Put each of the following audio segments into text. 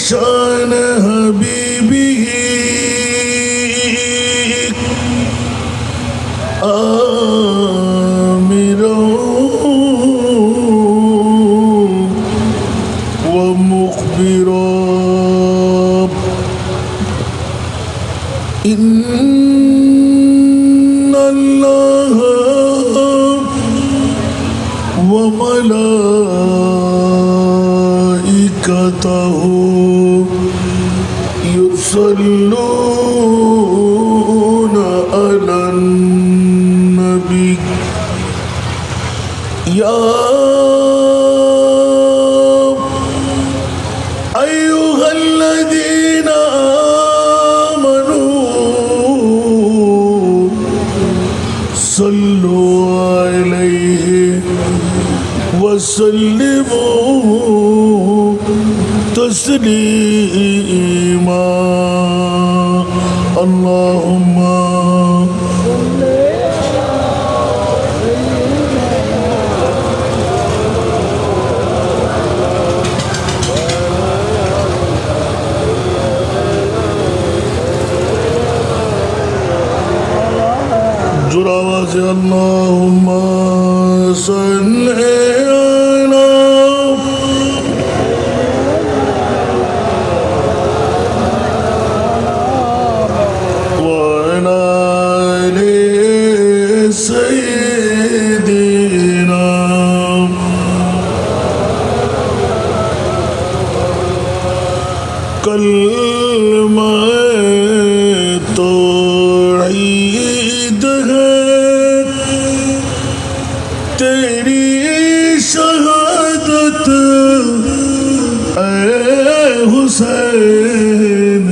शान हबीबी आमिरो व मुखबिरो इन्नल्लाह व मलाइकतहु युसल्लूना अलन नबी या अय्युहल्लज़ीना आमनू सल्लु अलैहि वसल्लिमू तस्लीमा अल्लाहुम्मा जुरावा से अल्लाहुम्मा सल्ली अला व अला आलि सय्यिदिना कलमा तौहीद है तेरी शहादत ऐ हुसैन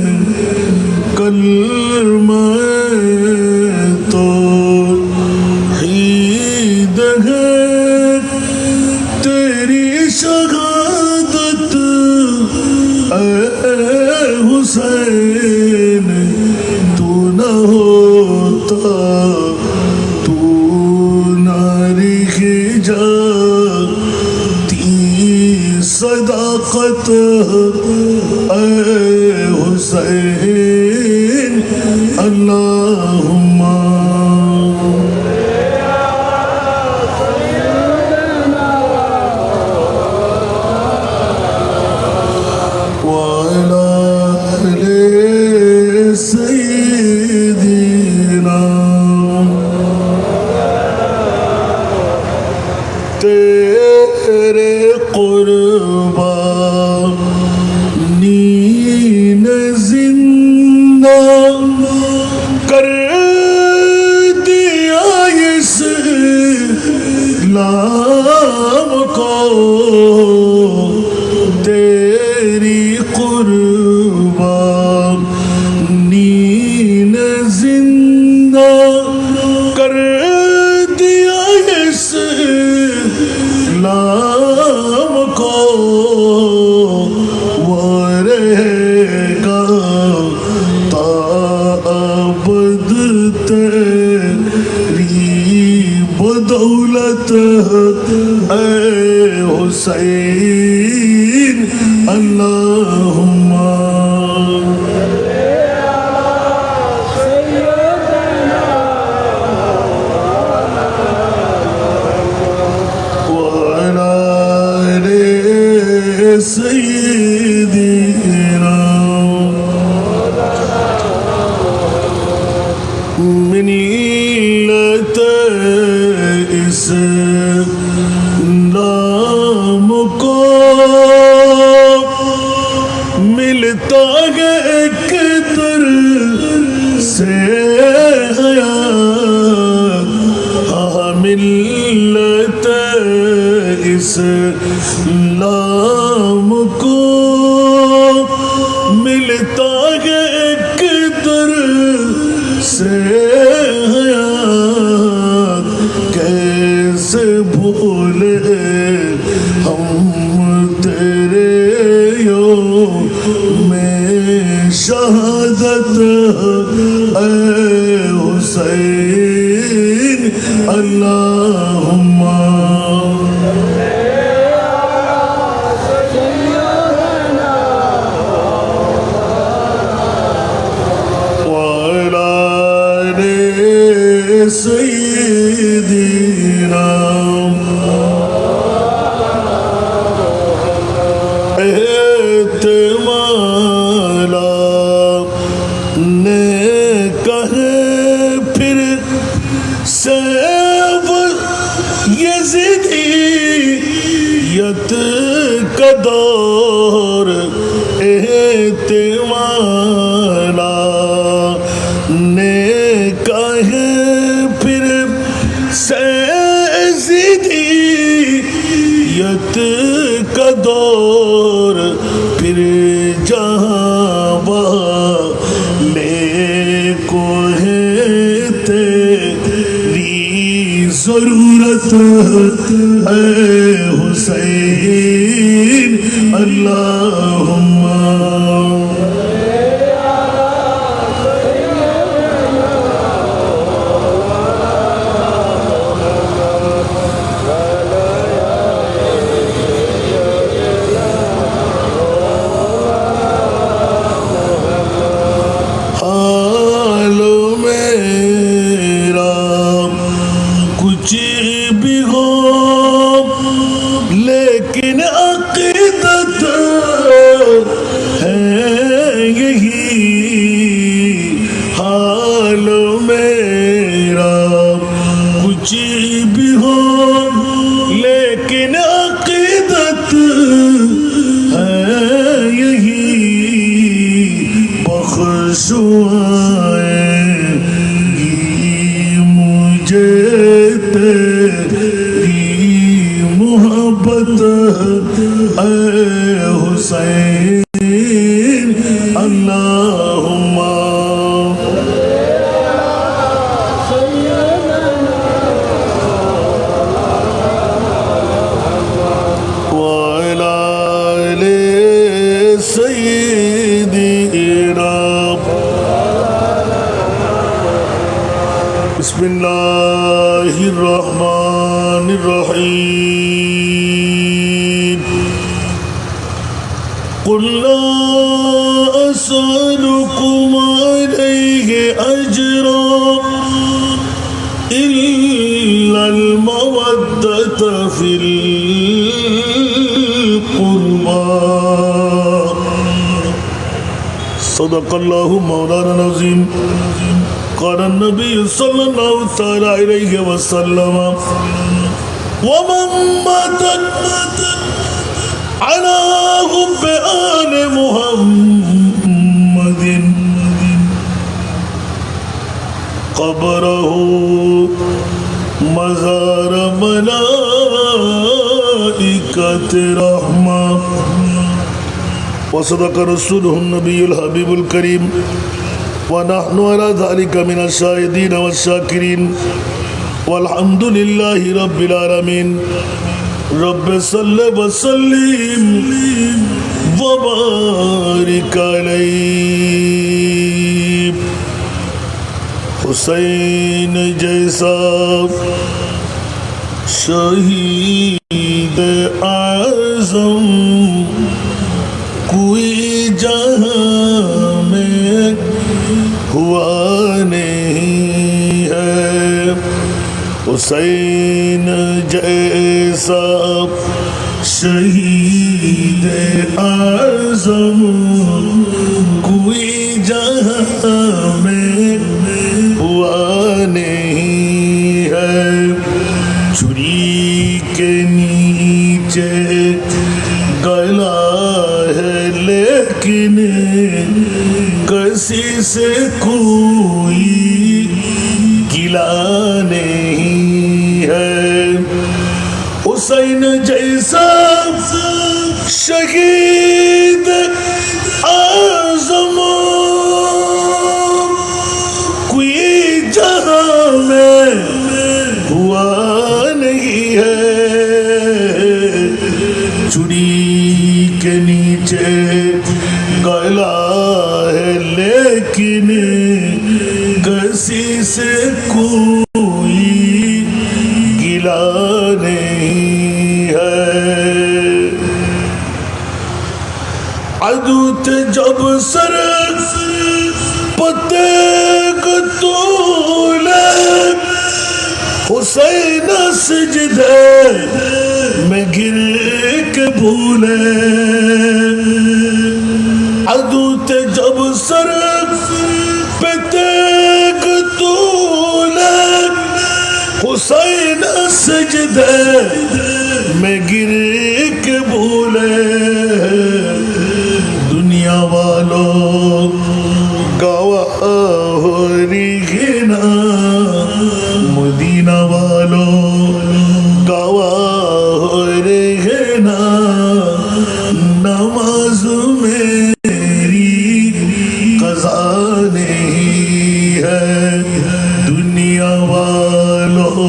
कलमा तौहीद है तेरी शहादत ऐ हुसैन तू न होता तू नारी जाती सदाकत ऐ हुसैन अल्लाहुम्मा वअला आलि सय्यिदिना तेरे कुर्बानी ने जिंदा कर दिया इस्लाम को तेरी कुर्बानी ने जिंदा कर दिया इस्लाम को वो रहेगा ताअबद तेरी बदौलत ऐ हुसैन अल्लाहुम्मा वअला आलि सय्यिदिना मिल्लत इस्लाम को मिलता है एक दर से हयात मिल्लत इस्लाम को मिलता है एक दर से हयात कैसे भूले हम तेरे यो में शहादत ऐ हुसैन अल्लाहुम्मा सैयदीना एहतमाला ने कहे फिर सैफ यजीदियत का दौर एहतमाला ने कहे फिर यजीदियत का दौर फिर जहाँ ले को है तेरी जरूरत है हुसैन अल्लाहुम्मा कुछ भी हो लेकिन अक़ीदत है यही हाल मेरा कुछ भी हो लेकिन अक़ीदत है यही बख्शवाएगी मुझे तेरी मोहब्बत ऐ हुसैन अल्लाहुम्मा वअला आले सय्यिदीना बिस्मिल्लाहिर्रहमानिर्रहीम कुल ला असअलुकुम अलैहि अजरा इल्लल मवद्दत फिल क़ुर्बा सदक़ल्लाहु मौलाना अज़ीम क़ाल नबी सल्लल्लाहु तआला अलैहि वसल्लम वमन मातत अला हुब्बि आले मुहम्मदिन क़ब्रहु मज़ार मलाइकत रहमा वसदक़ रसूलुहुन नबियुल हबीबुल करीम वनहनु अला ज़ालिका मिनश शाहिदीन वश्शाकिरीन वल्हम्दुलिल्लाहि रब्बिल आलमीन रब्बि सल्लि व सल्लिम व बारिक अलैहि हुसैन जैसा शहीद आज़म कोई जहां में हुआ नहीं है हुसैन जैसा शहीद आज़म कोई जहां में हुआ नहीं है छुरी के नीचे गला है लेकिन किसी से कोई गिला नहीं है हुसैन जैसा शहीद आज़म कोई जहां में हुआ नहीं है चुड़ी के नीचे गला है लेकिन किसी से कोई गिला नहीं है अदूत जब सर पते को तोले हुसैन सजदे में गिर के भूले अदू ते जब सर पे तेग तूले हुसैन सजदे में गिर के भूले दुनिया वालों गवाह हो रिघना मदीना वालों गवाह हो रिघना नमाज मेरी कज़ा नहीं है दुनिया वालों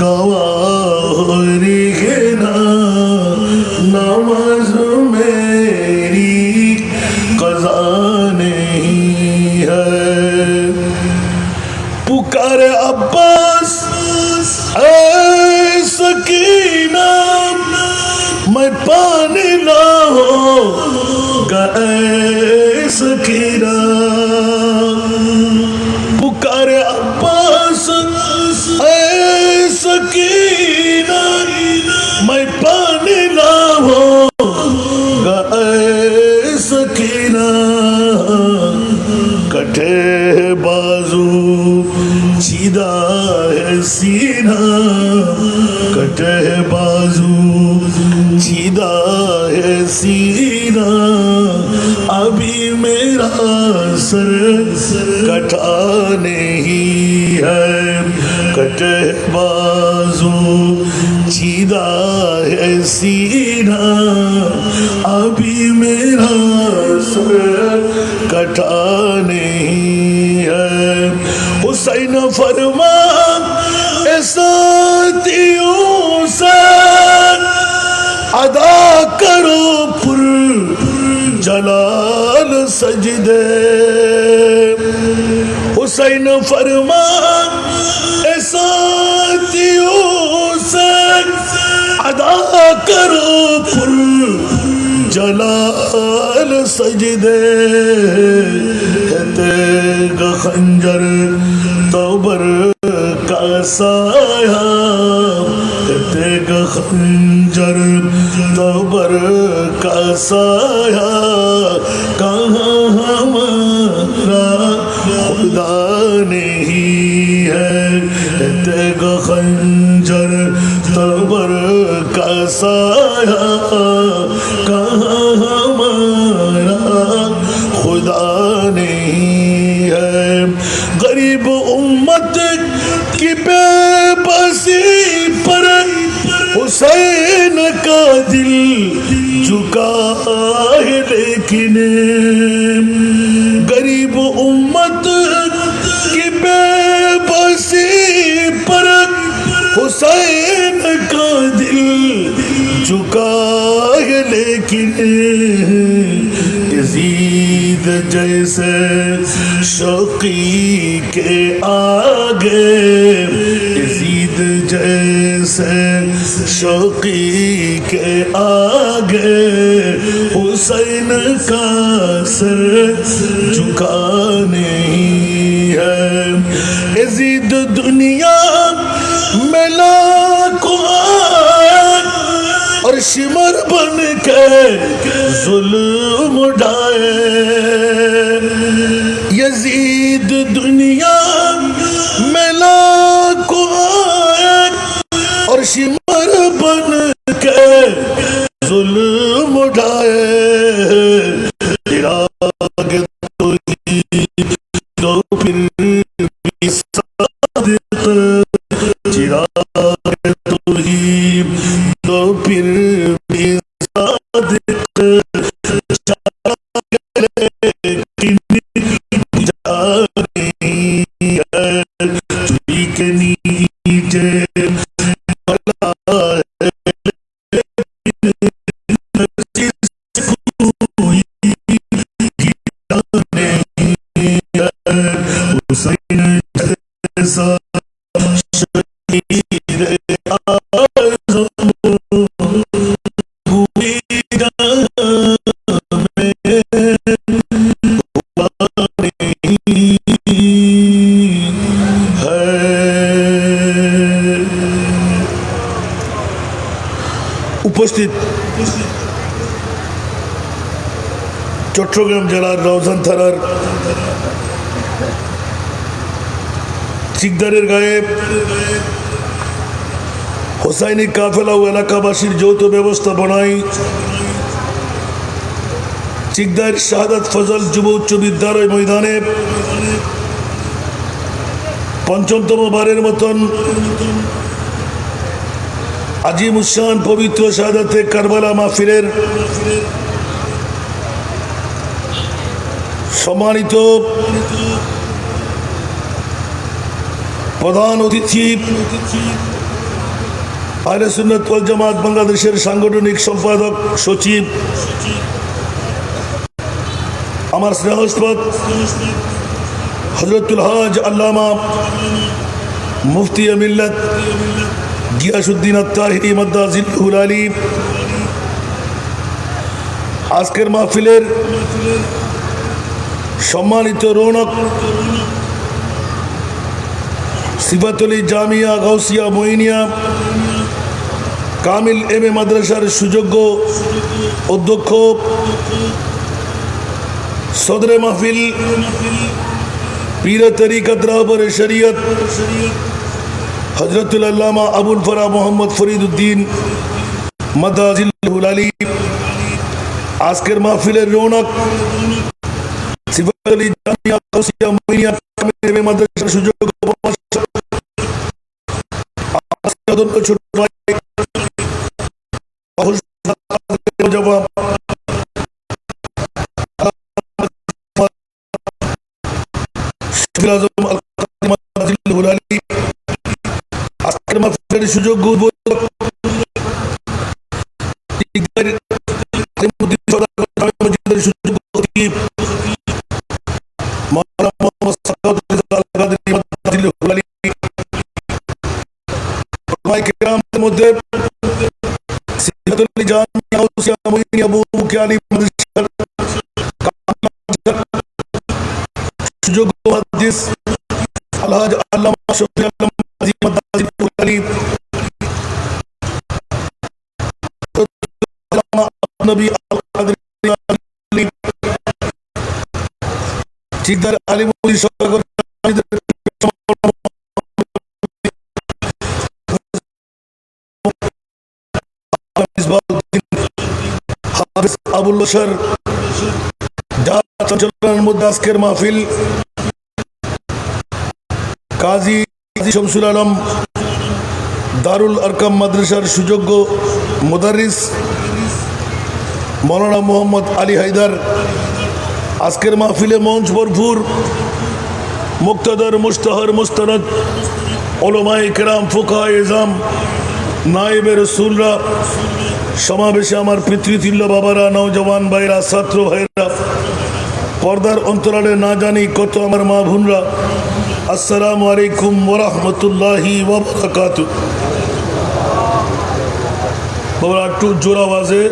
गवाह हो रिघना नमाज मेरी कज़ा नहीं है पुकारे अब्बास ऐ सकीना मैं पानी ना हो गए सकीना पुकारे अब्बास ऐ सकीना मैं पानी ना हो गए सकीना कटे बाजू सीधा है सीना कटे बाजू सीधा है सीना अभी मेरा सर कटा नहीं है कटे बाजू सीधा है सीना अभी मेरा सर कटा नहीं है हुसैन फरमा साथियों से अदा करो पुर जलाल सजदे हुसैन फरमा साथियों से अदा करो पुर जलाल सजदे तेग खंजर तौबर का साया तेग खंजर तौबर का साया कहाँ हमारा खुदा नहीं है तेग खंजर तौबर का साया कहाँ हमारा खुदा नहीं है गरीब उम्मत की बेबसी पर हुसैन का दिल झुका है लेकिन गरीब उम्मत की बेबसी पर हुसैन का दिल झुका है लेकिन यजीद जैसे शौकी के आगे यजीद जैसे शौकी के आगे हुसैन का सर झुका नहीं है यजीद दुनिया में लाखों और शिमर बन के जुल्म उठाए यजीद दुनिया में लाखों और शिमर बन के जुल्म उठाए चिराग तो ही तो फिर भी सादिक चिराग तो ही तो फिर भी सादिक लेकिन बुझा नहीं है चुरी के नीचे भला है উপস্থিত চট্টগ্রাম জেলার রাউজান থানার চিকদারের গায়ে হোসাইনি কাফেলা ও এলাকাবাসীর যৌথ ব্যবস্থাপনায় চিকদার শাহাদাত ফজল যুব উচ্চ বিদ্যালয় ময়দানে পঞ্চমতম বারের মতন আজিম উসান পবিত্র শাহাদাতে কারবালা মাহফিলের সম্মানিত প্রধান অতিথি আহলে সুন্নাত ওয়াল জামাত বাংলাদেশের সাংগঠনিক সম্পাদক সচিব আমার স্নেহস্পদ হযরতুল হজ আল্লামা মুফতি মিল্লাত গিয়াসউদ্দিন আত-তাহিরি মাদ্দাজিলহুল আলী, আজকের মাহফিলের সম্মানিত রৌনক সিফাতুলি জামিয়া গাউসিয়া মঈনিয়া কামিল এম.এ মাদ্রাসার সুযোগ্য অধ্যক্ষ সদরে মাহফিল পীর তরিকত রাহবরে শরীয়ত হযরতুল আল্লামা আবুল ফরা মোহাম্মদ ফরিদউদ্দিন মাদ্দাজিলহুল আলী, আজকের মাহফিলের রৌনক সিফাতুলি জামিয়া গাউসিয়া মঈনিয়া কামিল এম.এ মাদ্রাসার সুযোগ্য ছোট ভাই সুযোগ্য মধ্যে সুযোগ্য মুহাদ্দিস আলহাজ আল্লামা শফি আলম মাদ্দাজিলহুল আলী, নবী চিকদার আলিমুল সরকার আবুল বশর যার মধ্যে আজকের মাহফিল কাজী শামসুল আলম দারুল আরকাম মাদ্রাসার সুযোগ্য মুদারিস মৌলানা মোহাম্মদ আলী হায়দার, আজকের মাহফিলে মঞ্চ ভরপুর মুক্তাদার মুস্তাহার মুস্তানাদ উলামায়ে কেরাম ফুকাহায়ে ইজম নায়েবে রাসূলরা, সমাবেশে আমার পিতৃতুল্য বাবারা, নওজওয়ান ভাইরা, ছাত্র ভাইরা, পর্দার অন্তরালে না জানি কত আমার মা বোনরা, আসসালামু আলাইকুম ওয়া রাহমাতুল্লাহি ওয়া বারাকাতুহু। বাবা একটু জোর আওয়াজে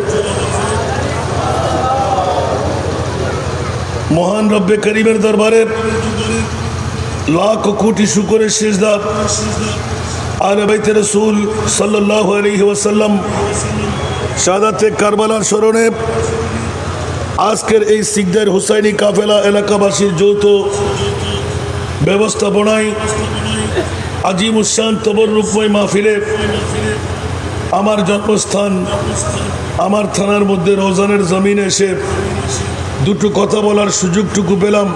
মহান রব্বে করিমের দরবারে লাখ কোটি শুকরের সিজদা আলে বাইতে রাসূল সাল্লাল্লাহু আলাইহি ওয়াসাল্লাম শাহাদাতে কারবালার স্মরণে আজকের এই চিকদার হুসাইনি কাফেলা এলাকাবাসীর যৌথ ব্যবস্থাপনায় আজিম উসান তবররুকময় মাহফিলে আমার জন্মস্থান আমার থানার মধ্যে রওজানের জমিনে এসে দুটো কথা বলার সুযোগটুকু পেলাম।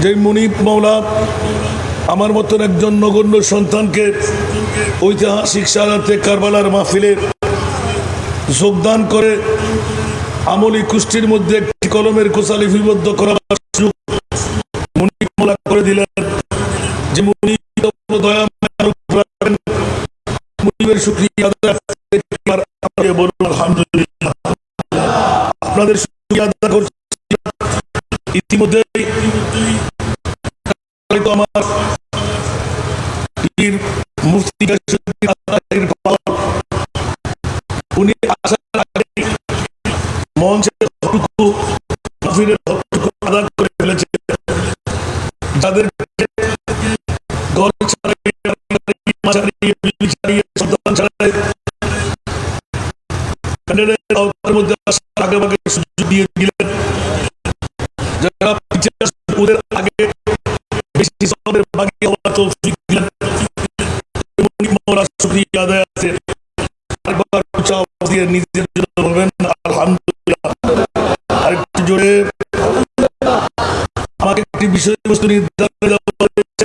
যে মুনিব মাওলা আমার মতন একজন নগণ্য সন্তানকে ঐতিহাসিক শাহাদাতে কারবালার মাহফিলে যোগদান করে আমলি কুষ্টির মধ্যে একটি কলমের কোষা লিপিবদ্ধ করার সুযোগ মুনিব মাওলা করে দিলেন। যে মুনিব দয়া মুনিবের শুকরিয়া আদায় বলুন আলহামদুলিল্লাহ। আপনাদের শুকরিয়া আদায় করছি। ইতিমধ্যে আমার পীর মুফতি উনি আসার আগে মঞ্চের হকটুকু মাহফিলের হকটুকু আদায় করে ফেলেছে। যাদের ঘর ছাড়া ছাড়িয়ে, বিবি ছাড়িয়ে, সন্তান ছাড়িয়ে প্যান্ডেলের আওতার মধ্যে আসার আগে আগে সুযোগ দিয়ে দিলেন। যারা পিছিয়ে আসছে ওদের আগে বেশি সবের ভাগে হওয়ার তৌফিক দিলেন। শুকরিয়া আদায় আছে। আরেকবার উচ্চ আওয়াজ দিয়ে নিজের জন্য বলবেন আলহামদুলিল্লাহ। আরেকটু জোরে। আমাকে একটি বিষয়বস্তু নির্ধারণ দেওয়া হয়েছে।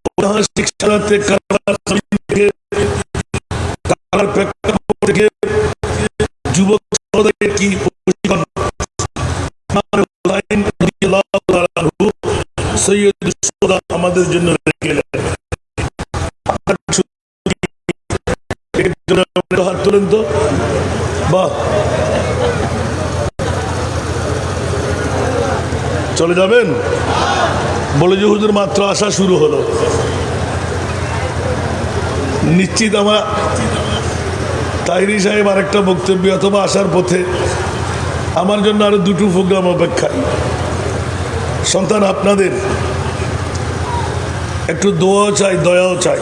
ঐতিহাসিক সালাতে কারবার থেকে প্রেক্ষাপট থেকে যুবক সহোদরের কি প্রশিক্ষণ সৈয়দুল শুহাদা আমাদের জন্য রেখে গেলেন। হাত তোলেন তো। বাহ, চলে যাবেন বলে যে হুজুর মাত্র আসা শুরু হলো। নিশ্চিত আমার তাহিরি সাহেব আরেকটা বক্তব্য অথবা আসার পথে আমার জন্য আরো দুটো প্রোগ্রাম অপেক্ষায়। সন্তান আপনাদের একটু দোয়াও চাই, দয়াও চাই।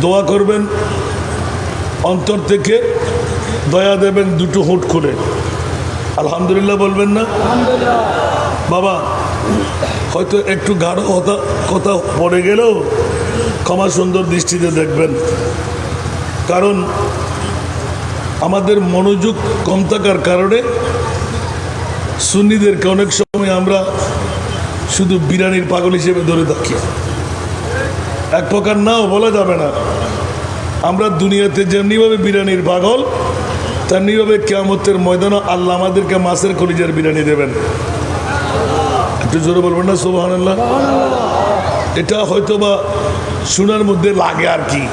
দোয়া করবেন অন্তর থেকে, দয়া দেবেন দুটো হোঁট খুলে। আলহামদুলিল্লাহ বলবেন না? বাবা হয়তো একটু গাঢ় কথা পড়ে গেলেও ক্ষমা সুন্দর দৃষ্টিতে দেখবেন। কারণ আমাদের মনোযোগ কম থাকার কারণে সুন্নিদেরকে অনেক সময় আমরা শুধু বিরিয়ানির পাগল হিসেবে ধরে থাকি। এক প্রকার নাও বলা যাবে না। আমরা দুনিয়াতে যেমনিভাবে বিরিয়ানির পাগল, তেমনিভাবে কিয়ামতের ময়দানে আল্লাহ আমাদেরকে মাছের কলিজার বিরিয়ানি দেবেন। একটু জোরে বলবেন না সুবহানাল্লাহ? এটা হয়তো বা শোনার মধ্যে লাগে আর কি,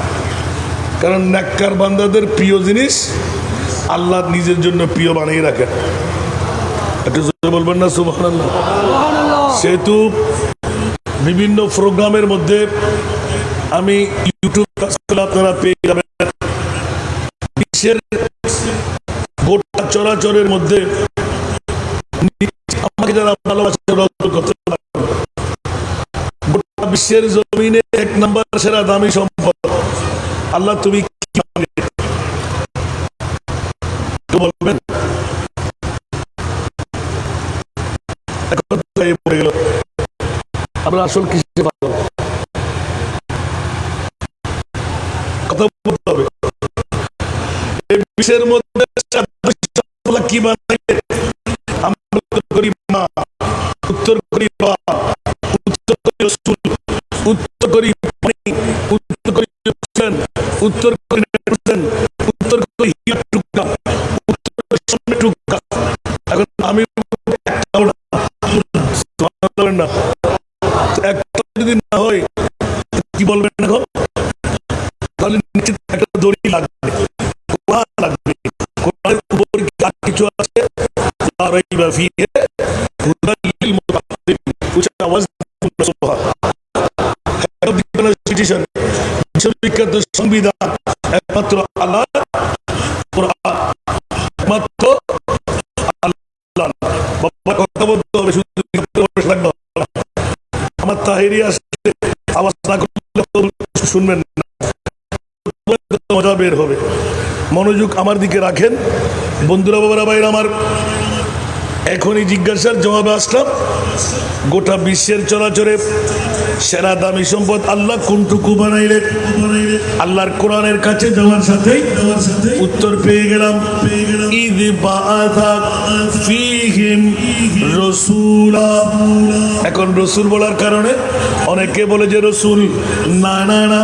কারণ নেককার বান্দাদের প্রিয় জিনিস আল্লাহ নিজের জন্য প্রিয় বানিয়ে রাখেন। একটু জোরে বলবেন না সুবহানাল্লাহ? সেহেতু বিভিন্ন প্রোগ্রামের মধ্যে আমি ইউটিউব আপনারা পেয়ে যাবেন। বিশ্বের গোটা চরাচরের মধ্যে আমাকে যারা ভালোবাসে করতে পারেন। গোটা বিশ্বের জমিনে এক নাম্বার সেরা দামি সম্পদ আল্লাহ। তুমি কি বলবেন? আমরা আসল কিসে পাবো? কথা বলতে হবে। এই বিশ্বের মধ্যে কি বানাইলে আমরা উত্তর করি মা, উত্তর করি বাবা, উত্তর করি রাসূল, উত্তর করি পানি, উত্তর করি অক্সিজেন, উত্তর করি নাইট্রোজেন, উত্তর করি হিয়ার টুকরা, উত্তর করি সোনার টুকরা। এখন আমি না একটা যদি না হয় কি বলবেন এখন? তাহলে নিশ্চিত একটা দড়ি লাগবে, কোরআন লাগবে। কোরআনের উপর কিছু আছে বিশ্ববিখ্যাত সংবিধান একমাত্র আল্লাহ, একমাত্র আল্লাহ। কথা বলতে হবে, শুধু আমার তাহিরি আসছে আওয়াজ না করলে শুনবেন না, মজা বের হবে। মনোযোগ আমার দিকে রাখেন বন্ধুরা, বাবারা, ভাইরা আমার। এখনই জিজ্ঞাসার জবাবে আসলাম, গোটা বিশ্বের চরাচরে সেরা দামি সম্পদ আল্লাহ কোনটুকু বানাইলেন? আল্লাহর কোরআনের কাছে যাওয়ার সাথেই উত্তর পেয়ে গেলাম। ঈদ বাআসা ফীহিম রাসূলা। এখন রসুল বলার কারণে অনেকে বলে যে রসুল, না না না,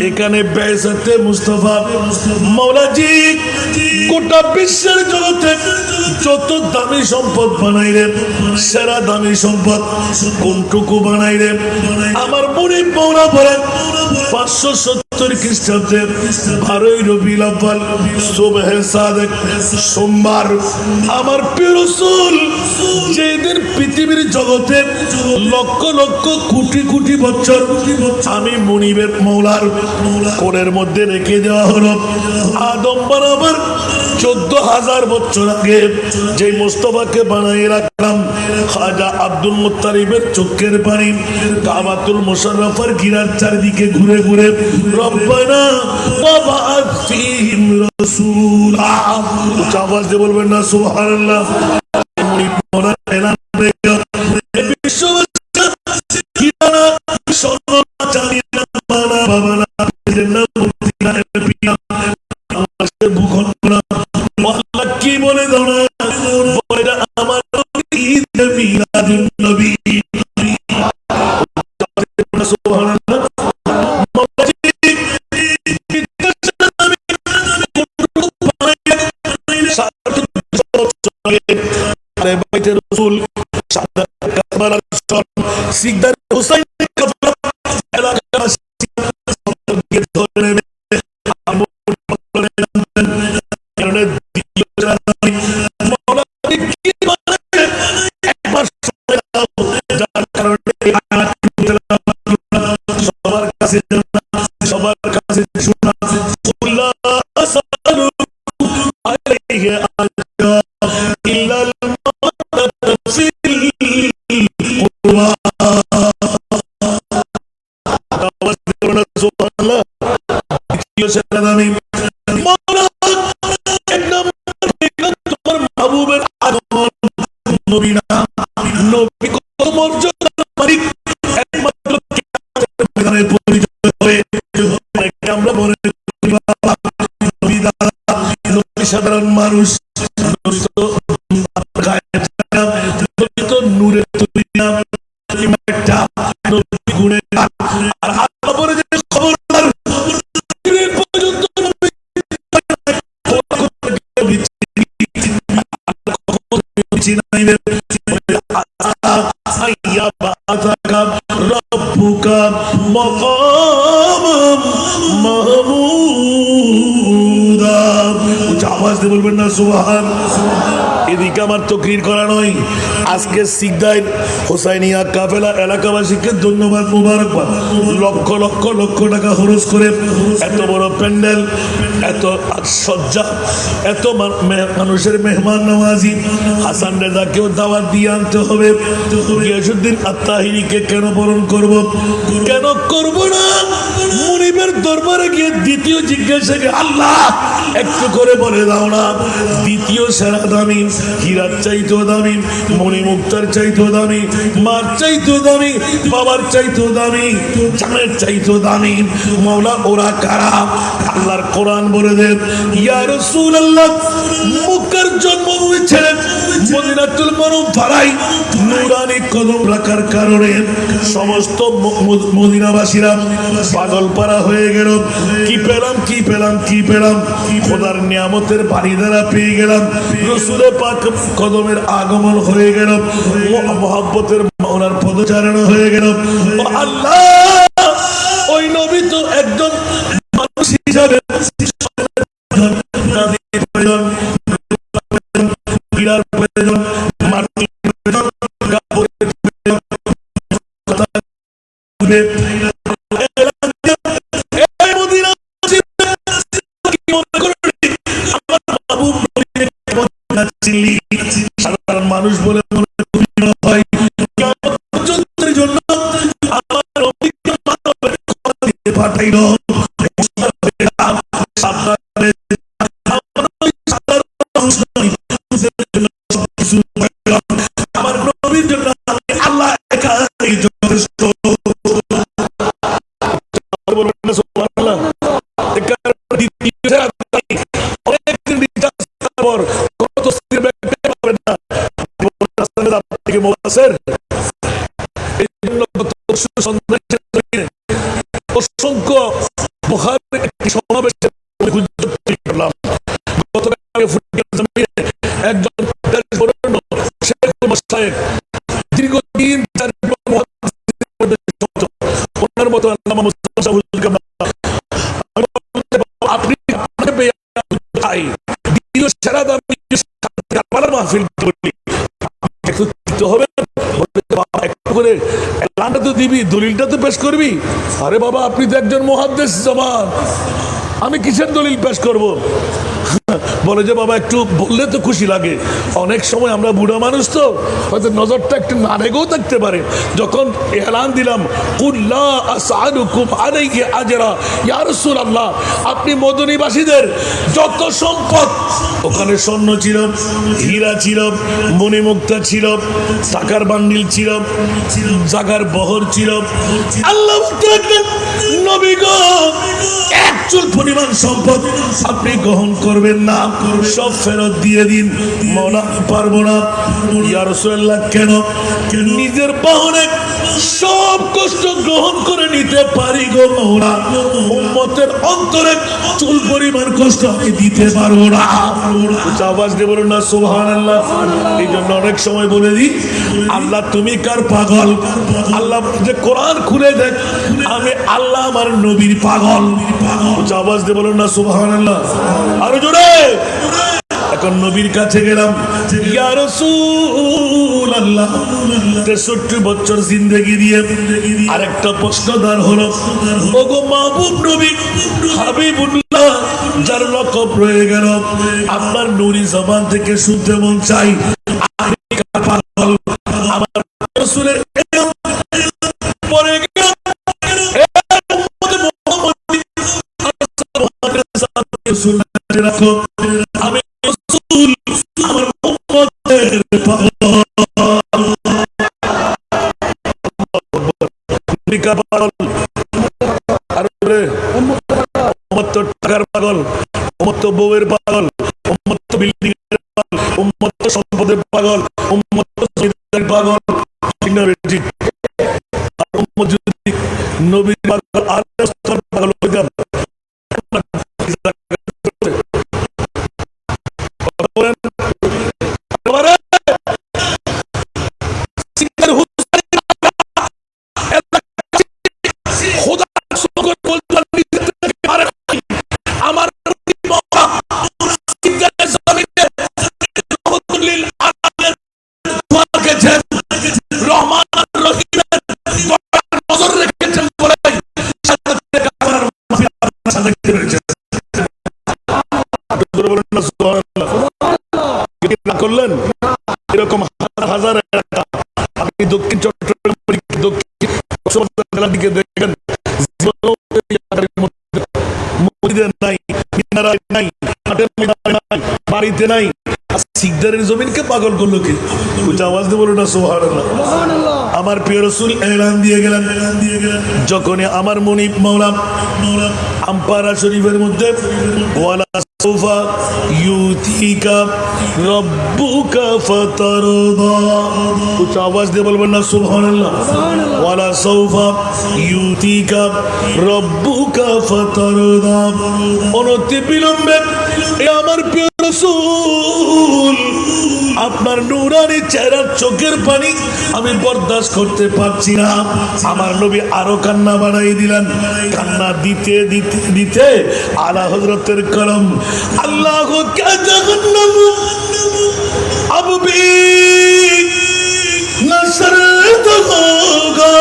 এখানে বেসাতে মুস্তাফা মাওলাজি গোটা বিশ্বের জগতে যত দামি সম্পদ বানাইলেন, সেরা দামি সম্পদ কোনটুকু বানাইলেন? আমার মুরিদ মাওলা বলেন 570 খ্রিস্টাব্দে 12ই রবিউল আউয়াল সুবহে সাদেক সোমবার আমার প্রিয় রাসূল যেদিন পৃথিবীর জগতে লক্ষ লক্ষ কোটি কোটি বছর আমি মুনিবের মাওলার কোলের মধ্যে রেখে দেওয়া হলো, আদম বরাবর 14,000 বছর আগে যে মুস্তাফাকে বানিয়ে রাখলাম খাজা আব্দুল মুত্তালিবের চোখের পানি কাবাতুল মুশাররফার ঘিরার চারিদিকে ঘুরে ঘুরে রব্বানা ওয়াবা'আথ ফীহিম রাসূলা, উচ্চ আওয়াজ দিয়ে বলবেন না সুবহানাল্লাহ। কি বলে দাও আমার নবী সিকদার হুসাইন সবার কাছে শোনা মাহবুবের আগমন নবী না নবী কত মর্যাদা মালিক একমাত্র পরিচয় হয়ে আমরা মনে সাধারণ মানুষ নূরের রব্বুকা মাকামান মাহমুদা, উচ্চ আওয়াজ দিয়ে বলবেন না সুবহান। এদিকে আমার তকরির করা নয়, আজকে সিকদার হোসাইনিয়া কাফেলা এলাকাবাসীকে ধন্যবাদ মুবারকবাদ। লক্ষ লক্ষ লক্ষ টাকা খরচ করে এত বড় প্যান্ডেল, এত সজ্জা, এত মানুষের মেহমান নওয়াজি। হাসান রেজাকেও দাওয়াত দিয়ে আনতে হবে। গিয়াসউদ্দিন আত্তাহিরিকে কেন বরণ করব, কেন করব না? মুনিবের দরবারে গিয়ে দ্বিতীয় জিজ্ঞাসা, আল্লাহ একটু করে বলে দাও না, দ্বিতীয় সেরা দামি, হীরার চাইতেও দামি, মণিমুক্তার চাইতেও দামি, মার চাইতেও দামি, বাবার চাইতেও দামি, জানের চাইতেও দামি মাওলা ওরা কারা? আল্লাহর কোরআন বলে দেন, ইয়া রাসূলুল্লাহ মক্কার জন্মভূমি ছেড়ে মদিনাতুল মুনাওয়ারায় নূরানি কদম রাখার কারণে সমস্ত মদিনাবাসীরা পাগলপাড়া হয়ে গেল। কি পেলাম কি পেলাম কি পেলাম? খোদার নিয়ামতের বাড়ি দ্বারা পেয়ে গেলাম, রাসূলের পাক কদমের আগমন হয়ে গেল, মহব্বতের ওনার পদচারণা হয়ে গেল। ও আল্লাহ, ওই নবী তো একজন মানুষ হিসাবে সাধারণ মানুষ বলে হয় জন্য আমার পাঠাইল আমার নবীর জন্য আল্লাহ একাই যথেষ্ট। অসংখ্য সমাবেশে দীর্ঘদিন আপনি সেরা দাম মাহফিল হবে করে এলানটা তো দিবি, দলিলটা তো পেশ করবি। আরে বাবা, আপনি তো একজন মুহাদ্দিস জবান, আমি কিসের দলিল পেশ করব? বলে যে বাবা একটু বললে তো খুশি লাগে। অনেক সময় আমরা বুড়া মানুষ তো হয়তো নজরটা একটু নারেগেও থাকতে পারে। যখন এলান দিলাম কুল্লা আসআলুকুম আলাইহি আজরা, ইয়া রাসূলুল্লাহ আপনি মদনীবাসীদের যত সম্পদ, ওখানে স্বর্ণ ছিল, হীরা ছিল, মণিমুক্তা ছিল, টাকার বান্ডিল ছিল, জাগার বহর ছিল, আল্লাহ বলতে লাগলেন নবী গো এক চুল পরিমাণ সম্পদ আপনি গ্রহণ করবেন না, সব ফেরত দিয়ে দিন। মওলা পারবো না। ইয়া রাসূলুল্লাহ কেন? নিজের বাহনে সব কষ্ট গ্রহণ করে নিতে পারি গো মওলা, উম্মতের অন্তরে চুল পরিমাণ কষ্ট আমি দিতে পারবো না। আওয়াজ দিয়ে বলুন না সুবহানাল্লাহ। এই জন্য অনেক সময় বলে দিই আল্লাহ তুমি কার পাগল? আল্লাহ যে কোরআন খুলে দেখ আমি আল্লাহ আমার নবীর পাগল। আওয়াজ দিয়ে বলুন না সুবহানাল্লাহ। আরো জোরে। এখন নবীর কাছে গেলাম, ইয়া রাসূলুল্লাহ 63 বছর জিন্দেগি দিয়ে আরেকটা প্রশ্নদার হলো, ওগো মাহবুব নবী হাবিবুল্লাহ যার লকব রয়ে গেল, আপনার নূরি জবান থেকে শুনতে মন চাই আমি কার পাগল? আমার রাসূলের পরে রাখো আমি রাসূল আমার উম্মতের পাগল। উম্মত টাকার পাগল, উম্মত বউয়ের পাগল, উম্মত বিল্ডিং এর পাগল, উম্মত সম্পদের পাগল, উম্মত পাগল। উম্মত যদি নবীর পাগল আর পাগল হইতাম করলেন এরকম হাজার এলাকা। আপনি দক্ষিণ চট্টগ্রাম দক্ষিণ দিকে দেখেন নাই, নাই, বাড়িতে নাই, সিকদারের জমিনকে পাগল করলো কি? আওয়াজ দিয়ে বলো না সুবহানাল্লাহ। আমার প্রিয় রাসূল এলান দিয়ে গেলেন, যখনই আমার মনিব মাওলা আম্পারা শরীফের মধ্যে ওয়ালা সাউফা ইউতিকা রাব্বুকা ফাতারদা, আওয়াজ দিয়ে বলবেন না সুবহানাল্লাহ। ওয়ালা সাউফা ইউতিকা রাব্বুকা ফাতারদা, অনতি বিলম্বে আমার প্রিয় রাসূল আপনার নূরানি চেহারার চোখের পানি আমি বরদাস্ত করতে পারছি না। আমার নবী আরো কান্না বাড়াই দিলেন। কান্না দিতে দিতে দিতে আলা হযরতের কলম আল্লাহ কা জাহান্নাম আব ভি নসরত হোগা।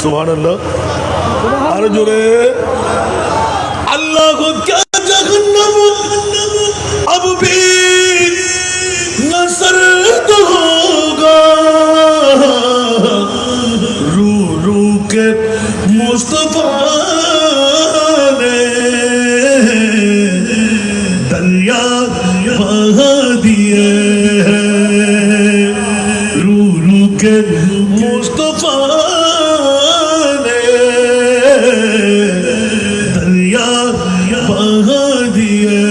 সুবহানাল্লাহ। আরো জোরে। আল্লাহ কা জাহান্নাম अब भी नसरत होगा, रू रू के मुस्तफा ने दरिया बहा दिए, रू रू के मुस्तफा ने दरिया बहा दिए।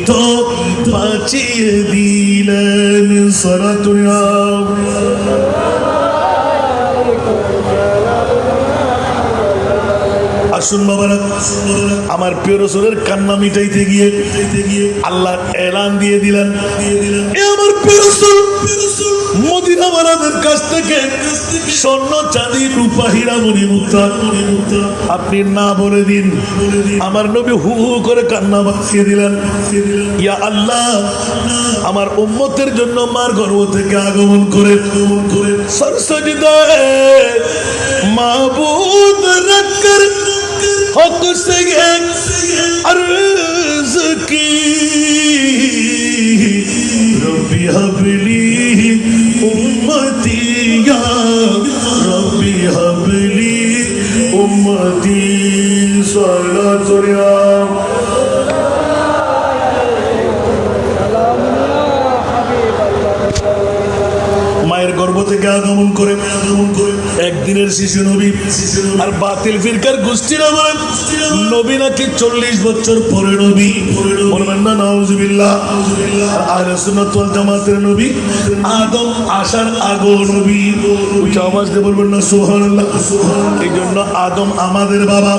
তো বাঁচিয়ে দিলেন সালাতুয়া। আসুন বাবারা, আমার প্রিয় রাসূলের কান্না মিটাইতে গিয়ে আল্লাহ এলান দিয়ে দিলেন, এ আমার প্রিয় রাসূল মদিনাওয়ালাদের কাছ থেকে স্বর্ণ চাঁদি রূপা হীরা মণিমুক্তা আপনি না বলে দিন। আমার নবী হু হু করে কান্না ভাসিয়ে দিলেন, ইয়া আল্লাহ, আমার উম্মতের জন্য মার গর্ভ থেকে আগমন করে সরসজদায়ে মাবুদ রাখকর हक से अर्ज की रब्बी हबली उम्मती या रब्बी हबली उम्मती सल्लल्लाहु মায়ের গর্ভ থেকে আগমন করে একদিনের শিশু নবী। আর বাতিল ফিরকার গোষ্ঠীরা বলেন নবী নাকি 40 বছর পরে নবী, বলবেন না নাউজুবিল্লাহ। আহলে সুন্নাত ওয়াল জামাতের নবী আদম আসার আগেও নবী, উচ্চ আওয়াজ দিয়ে বলবেন না সুবহানাল্লাহ। এই জন্য আদম আমাদের বাবা,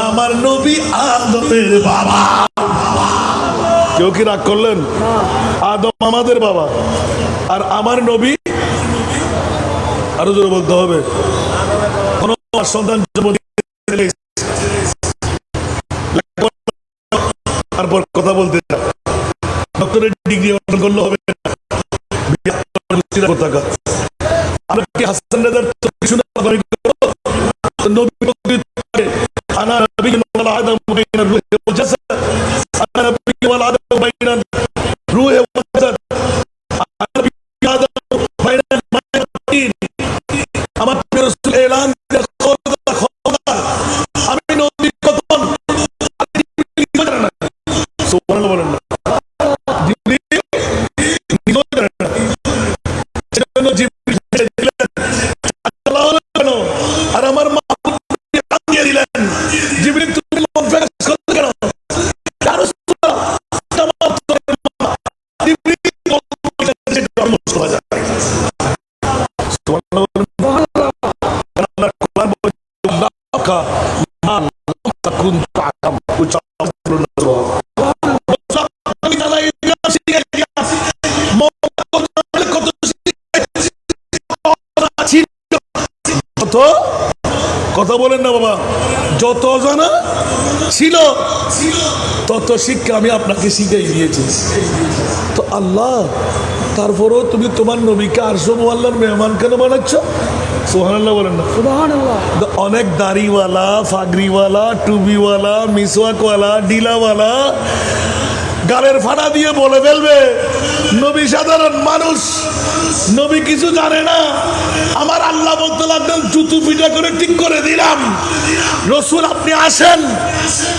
আমার নবী আদমের বাবা। কেউ কি রাগ করলেন? আদম আমাদের বাবা আর আমার নবী, আরো জোরে বলতে হবে, কোন সন্তান তারপর কথা বলতে ডক্টরেট ডিগ্রি অর্জন করলে হবে না। আমরা কি হাসান রাজার আনা নবী ওয়াল আদম বাইনা রূহি ওয়াল জাসাদ, আনা নবী ওয়াল আদম বাইনা রূহি ওয়াল জাসাদ, আনা নবী আদম বাইনা মাইতিন। আমার প্রিয় রাসূল এলান খোদা, আমি নবী কখন সুবহানাল্লাহ বলেন না, জিবরিল নিজে না, সেজন্য জিবরিল দিলেন আল্লাহ কেন, আর আমার মা দিয়ে দিলেন জিবরিল তুমি মন ফেরাস করতে কেন? ইয়া রাসূলুল্লাহ জিবরিল জন্ম শোনা যায়। সুবহানাল্লাহ আল্লাহ কোরআন বলে দাকা মান তাকুন তাকাম উচ্চ আমি জানাই কত কথা বলেন না বাবা, যত জানা ছিল তত শিক্ষা আমি আপনাকে শিখাই দিয়েছি। তো আল্লাহ তারপরেও তুমি তোমার নবীকে আরশ মুআল্লার মেহমান কেন বানাচ্ছ? সুবহানাল্লাহ বলেন না সুবহানাল্লাহ। অনেক দাড়িওয়ালা, ফাগরিওয়ালা, টুবিওয়ালা, মিসওয়াকওয়ালা, ডিলাওয়ালা গালের ফাটা দিয়ে বলে ফেলবে নবী সাধারণ মানুষ, নবী কিছু জানে না। আমার আল্লাহ বলতে লাগলেন জুতু পিটা করে ঠিক করে দিলাম, রসুল আপনি আসেন।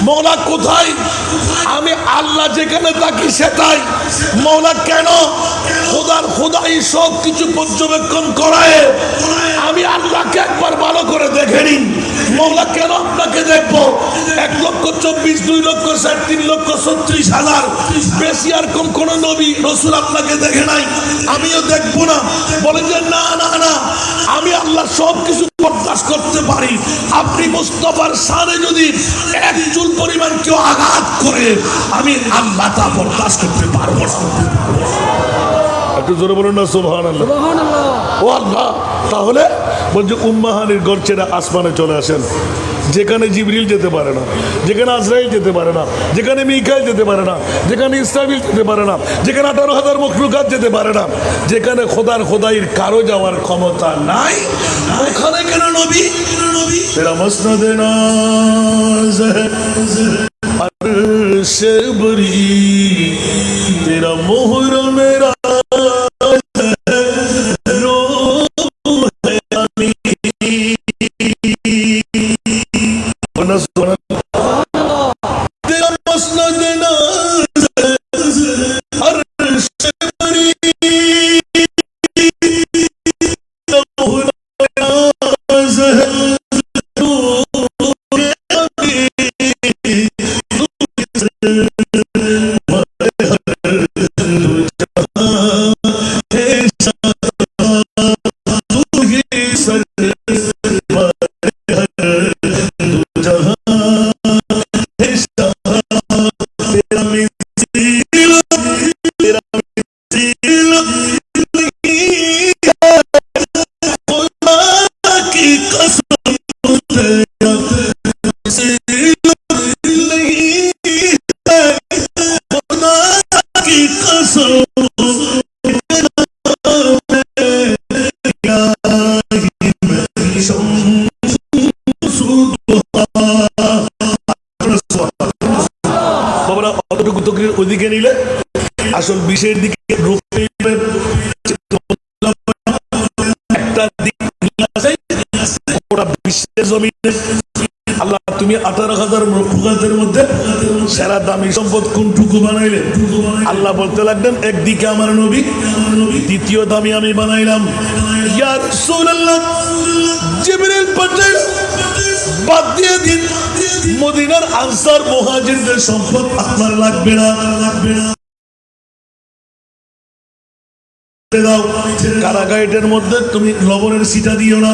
মওলা কোথায়? আমি আল্লাহ যেখানে থাকি সেটাই। মওলা কেন? খোদার খোদাই সব কিছু পর্যবেক্ষণ করায় আমি আল্লাহকে একবার ভালো করে দেখে নিন। মওলা কেন আপনাকে দেখবো? 1,24,000, 2,60,000, 3,36,000 বেশি আর কম কোন নবী রসুল আপনাকে দেখে নাই, আমিও দেখবো না। বলে যে না না না, আমি আল্লাহ সব কিছু বরদাস্ত করতে পারি। আপনি মুস্তাফার শানে যদি এক চুল পরিমাণ কেউ আঘাত করে আমি আল্লাহ তা বরদাস্ত করতে পারবো না। একটু জোরে বলুন না সুবহানাল্লাহ। ও আল্লাহ, তাহলে বলছে উম্মাহানির ঘর ছেড়ে আসমানে চলে আসেন, যেখানে জিবরিল যেতে পারে না, যেখানে আজরাইল যেতে পারে না, যেখানে মিকাইল যেতে পারে না, যেখানে ইসরাফিল যেতে পারে না, যেখানে 18,000 মখলুকাত যেতে পারে না, যেখানে খোদার খোদাইর কারো যাওয়ার ক্ষমতা নাই, ওখানে কেন নবী? তেরা মসনদ নাজ अर्श बरी तेरा मोहर मेरा तेरा मसनद नाज अर्श बरी मोहर नाज की कसम की कसम বাবারা অতটুকু তকরির ওইদিকে নিলে আসল বিষয়ের দিকে একটা দিক ওরা বিশ্বের জমিনে আল্লাহ তুমি 18,000 মখলুকাতের মধ্যে সেরা দামি সম্পদ কোনটুকু বানাইলে? আল্লাহ বলতে লাগলেন একদিকে আমার নবী, দ্বিতীয় দামি আমি বানাইলাম। ইয়া রাসূলুল্লাহ জিবরিল পাঠাইলেন বাদ দিয়ে দিন মদিনার আনসার মুহাজিরদের সম্পদ আপনার লাগবে না। কারাগাইটের মধ্যে তুমি লবণের সিটা দিও না,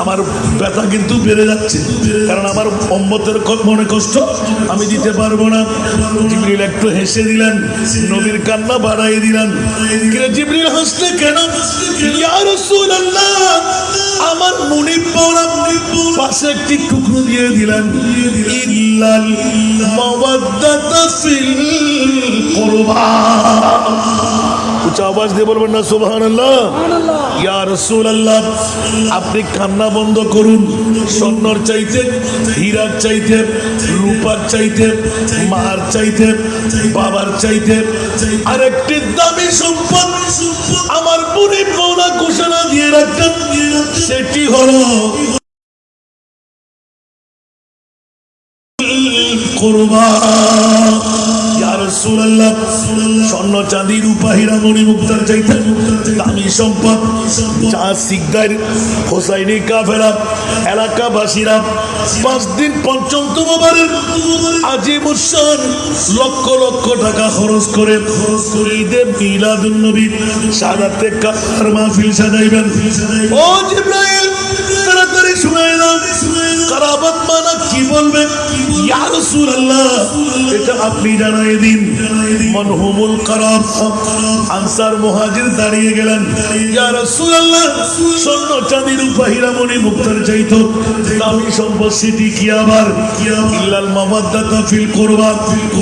আমার ব্যথা কিন্তু বেড়ে যাচ্ছে, কারণ আমার উম্মতের মনে কষ্ট আমি দিতে পারবো না। জিবরিল একটু হেসে দিলেন, নবীর কান্না বাড়াই দিলেন। জিবরিল হাসলে কেন? ইয়া রাসূলুল্লাহ আমার মুনিব পাওনা পাশে একটি টুকরো দিয়ে দিলেন, ইল্লাল মাওয়াদ্দাতা ফিল কুরবা। উচ্চ আওয়াজ দিয়ে বলবেন না সুবহানাল্লাহ। ইয়া রাসূলুল্লাহ আপনি কান্না বন্ধ করুন। স্বর্ণর চাইতে, হীরার চাইতে, রূপার চাইতে, মার চাইতে, বাবার চাইতে আরেকটি দামি সম্পদ আমার মুনিব মাওলা ঘোষণা দিয়ে রাখতেন, সেটি হলো কুরবা। ইয়া রাসূলুল্লাহ স্বর্ণ চাঁদি রূপা হীরা মণি মুক্তার চাইতে দামি সম্পদ যা সিকদার হোসাইনি কাফেলা এলাকাবাসীরা 5 দিন পঞ্চমতম বারের আজিমুস শান লক্ষ লক্ষ টাকা খরচ করে ঈদে মিলাদুন নবী সাদাতে কার মাহফিল সাজাইবেন। ও জিবরাইল তাড়াতাড়ি শুনায় দাও কারাবাত মানা কি বলবে? ইয়া রাসূলুল্লাহ এটা আপনি জানাই দিন। মানহুমুল কারাব আনসার মুহাজির দাঁড়িয়ে গেলেন, ইয়া রাসূলুল্লাহ স্বর্ণ চাঁদি রূপা হীরা মণি মুক্তার চাইতো দামি সম্পদ সেটি কি আবার? ইল্লাল মাওয়াদ্দাতা ফিল কুরবা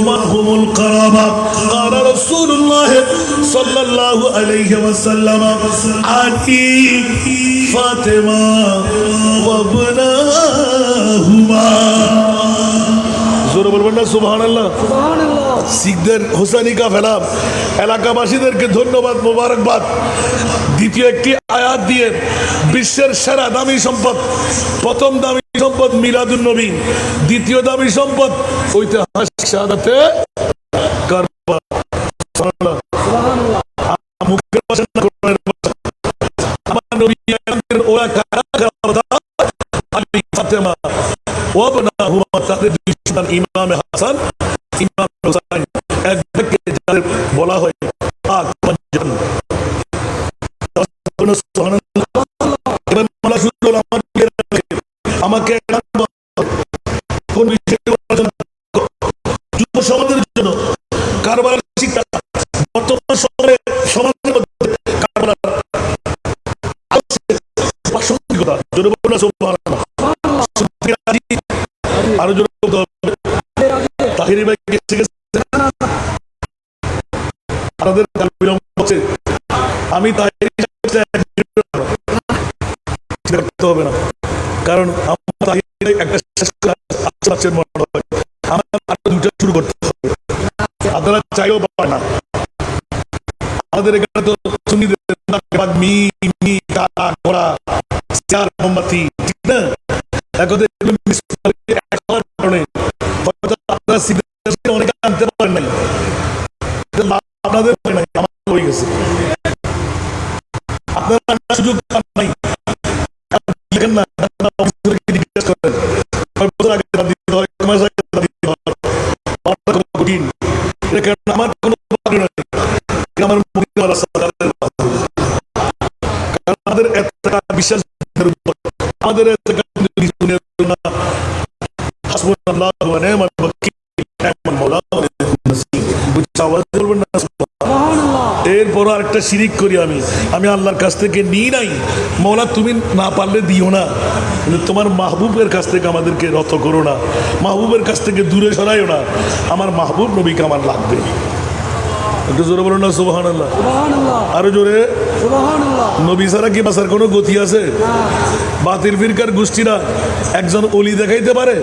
মানহুমুল কারাবা। قال رسول الله صلى الله عليه وسلم আতি ফাতেমা ওয়া ইবনাহুমা। জোরে বলবেন না সুবহানাল্লাহ। শিখদের হোসাইনি কাফেলা এলাকাবাসীদেরকে ধন্যবাদ মোবারকবাদ। দ্বিতীয় একটি আয়াত দিয়ে বিশ্বের সেরা দামি সম্পদ, প্রথম দামি সম্পদ মিলাদুন নবী, দ্বিতীয় দামি সম্পদ ঐতিহাসিক শাহাদাতে কারবালা। সুবহানাল্লাহ। মুখের ভাষা না কোরআনের ভাষা। আমার নবী ওরা আলী ফাতেমা ওয়া ইবনাহুমা তাদের দুই সন্তান ইমাম হাসান ইমাম হুসাইন এককে যাদের বলা হয় পাক পাঁচজন। আমাকে কোন যুব সমাজের জন্য কারবালার শিক্ষা বর্তমান সময়ে সমাজের মধ্যে কারবালার প্রাসঙ্গিকতা জোরে বলুন না সুবহানাল্লাহ। আরো জোরে বলতে হবে। তাহিরি ভাই গেছে আপনাদের বিলম্ব হচ্ছে, আমি তাহিরি হবে না, কারণ আমার একটা আমার আরো দুটো শুরু করতে হবে। আপনারা চাইলেও পারে না। আমাদের এখানে তো সুন্নিদের মোমবাতি ঠিক না, অনেকে আনতে পারেন নাই, আপনাদের নাই, আমার হয়ে গেছে। আপনারা সুযোগ পান নাই, না জিজ্ঞেস করেন কঠিন, আমার কোনো আমার আমাদের বিশ্বাস আমাদের এরপর আরেকটা শিরিক করি আমি আমি আল্লাহর কাছ থেকে নিই নাই, মৌলা তুমি না পারলে দিও না, কিন্তু তোমার মাহবুবের কাছ থেকে আমাদেরকে রত করো না, মাহবুবের কাছ থেকে দূরে সরাইও না, আমার মাহবুব নবীকে আমার লাগবে। একটু জোরে বলুন না সুবহানাল্লাহ। আরো জোরে। নবী ছাড়া কি বাঁচার কোনো গতি আছে? বাতিল ফিরকার গোষ্ঠীরা একজন অলি দেখাইতে পারে?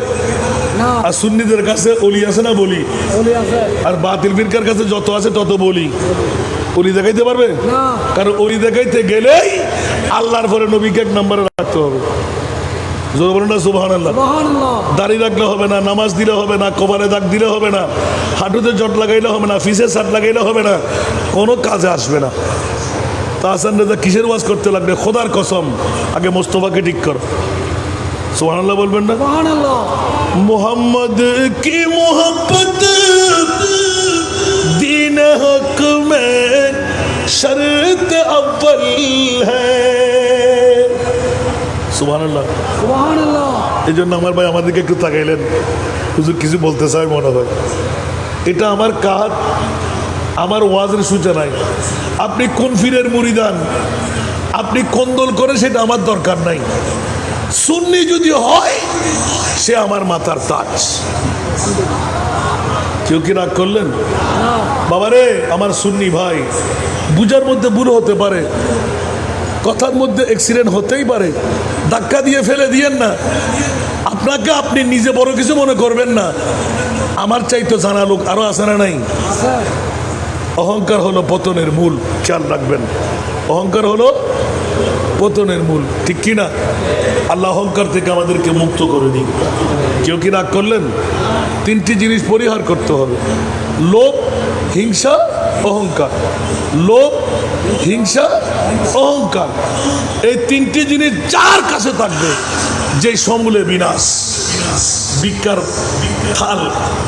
আর সুন্নিদের কাছে অলি আছে না বলি? আর বাতিল ফিরকার কাছে যত আছে তত বলি, অলি দেখাইতে পারবে? কারণ অলি দেখাইতে গেলেই আল্লাহর পরে নবীকে এক নম্বরে রাখতে হবে। জোরে বলুন না সুবহানাল্লাহ। দাড়ি রাখলে হবে না, নামাজ দিলে হবে না, কপালে দাগ দিলে হবে না, হাঁটুতে জট লাগাইলে হবে না, ফিসে শার্ট লাগাইলে হবে না, কোনো কাজে আসবে না। তাহসান রেজা কিসের ওয়াজ করতে লাগবে? খোদার কসম, আগে মোস্তফাকে ঠিক করো। সুবহানাল্লাহ বলবেন না? মোহাম্মদ কি মোহব্বত দীন হক মে শর্ত अव्वल है। সুবহানাল্লাহ। এই জন্য আমার ভাই আমাদেরকে একটু তাকাইলেন, হুজুর কিছু বলতে চাই মনে হয়। এটা আমার কাজ, আমার ওয়াজের সূচনায়। আপনি কোন ফিরের মুরিদান, আপনি কোন দল করে সেটা আমার দরকার নাই। সুন্নি যদি হয় সে আমার মাথার তাজ। কেউ কি রাগ করলেন? বাবারে আমার সুন্নি ভাই, বুঝার মধ্যে বুড়ো হতে পারে, কথার মধ্যে অ্যাক্সিডেন্ট হতেই পারে, ধাক্কা দিয়ে ফেলে দিয়েন না। আপনাকে আপনি নিজে বড় কিছু মনে করবেন না। আমার চাইতো জানা লোক আরো আছে না নাই? অহংকার হলো পতনের মূল, খেয়াল রাখবেন। অহংকার হলো পতনের মূল, ঠিক কি না? আল্লাহ অহংকার থেকে আমাদেরকে মুক্ত করে দিন। কেউ কি রাগ করলেন? তিনটি জিনিস পরিহার করতে হবে: লোভ, হিংসা, অহংকার। লোভ, হিংসা, অহংকার, এই তিনটি জিনিস যার কাছে থাকবে, যে সমূলে বিনাশ, ভিক্ষার থাল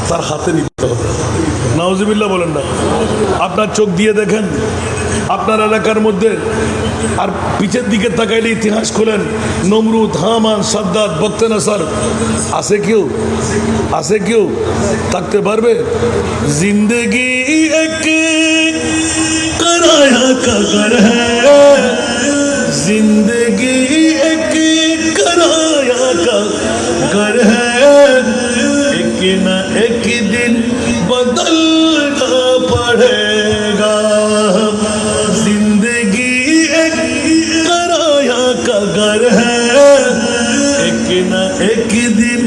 তার হাতে নিতে হবে। নাউজুবিল্লাহ বলেন না। আপনার চোখ দিয়ে দেখেন আপনার এলাকার মধ্যে, আর পিছের দিকে তাকাইলে ইতিহাস খোলেন, নমরুদ, হামান, সাদ্দাত, বক্তেনাসার, আছে কেউ? আছে কেউ? থাকতে পারবে? জিন্দগি এক कराया का घर है, जिंदगी एक कराया का घर है, एक न एक दिन बदलना पड़ेगा। जिंदगी एक कराया का घर है, एक न एक दिन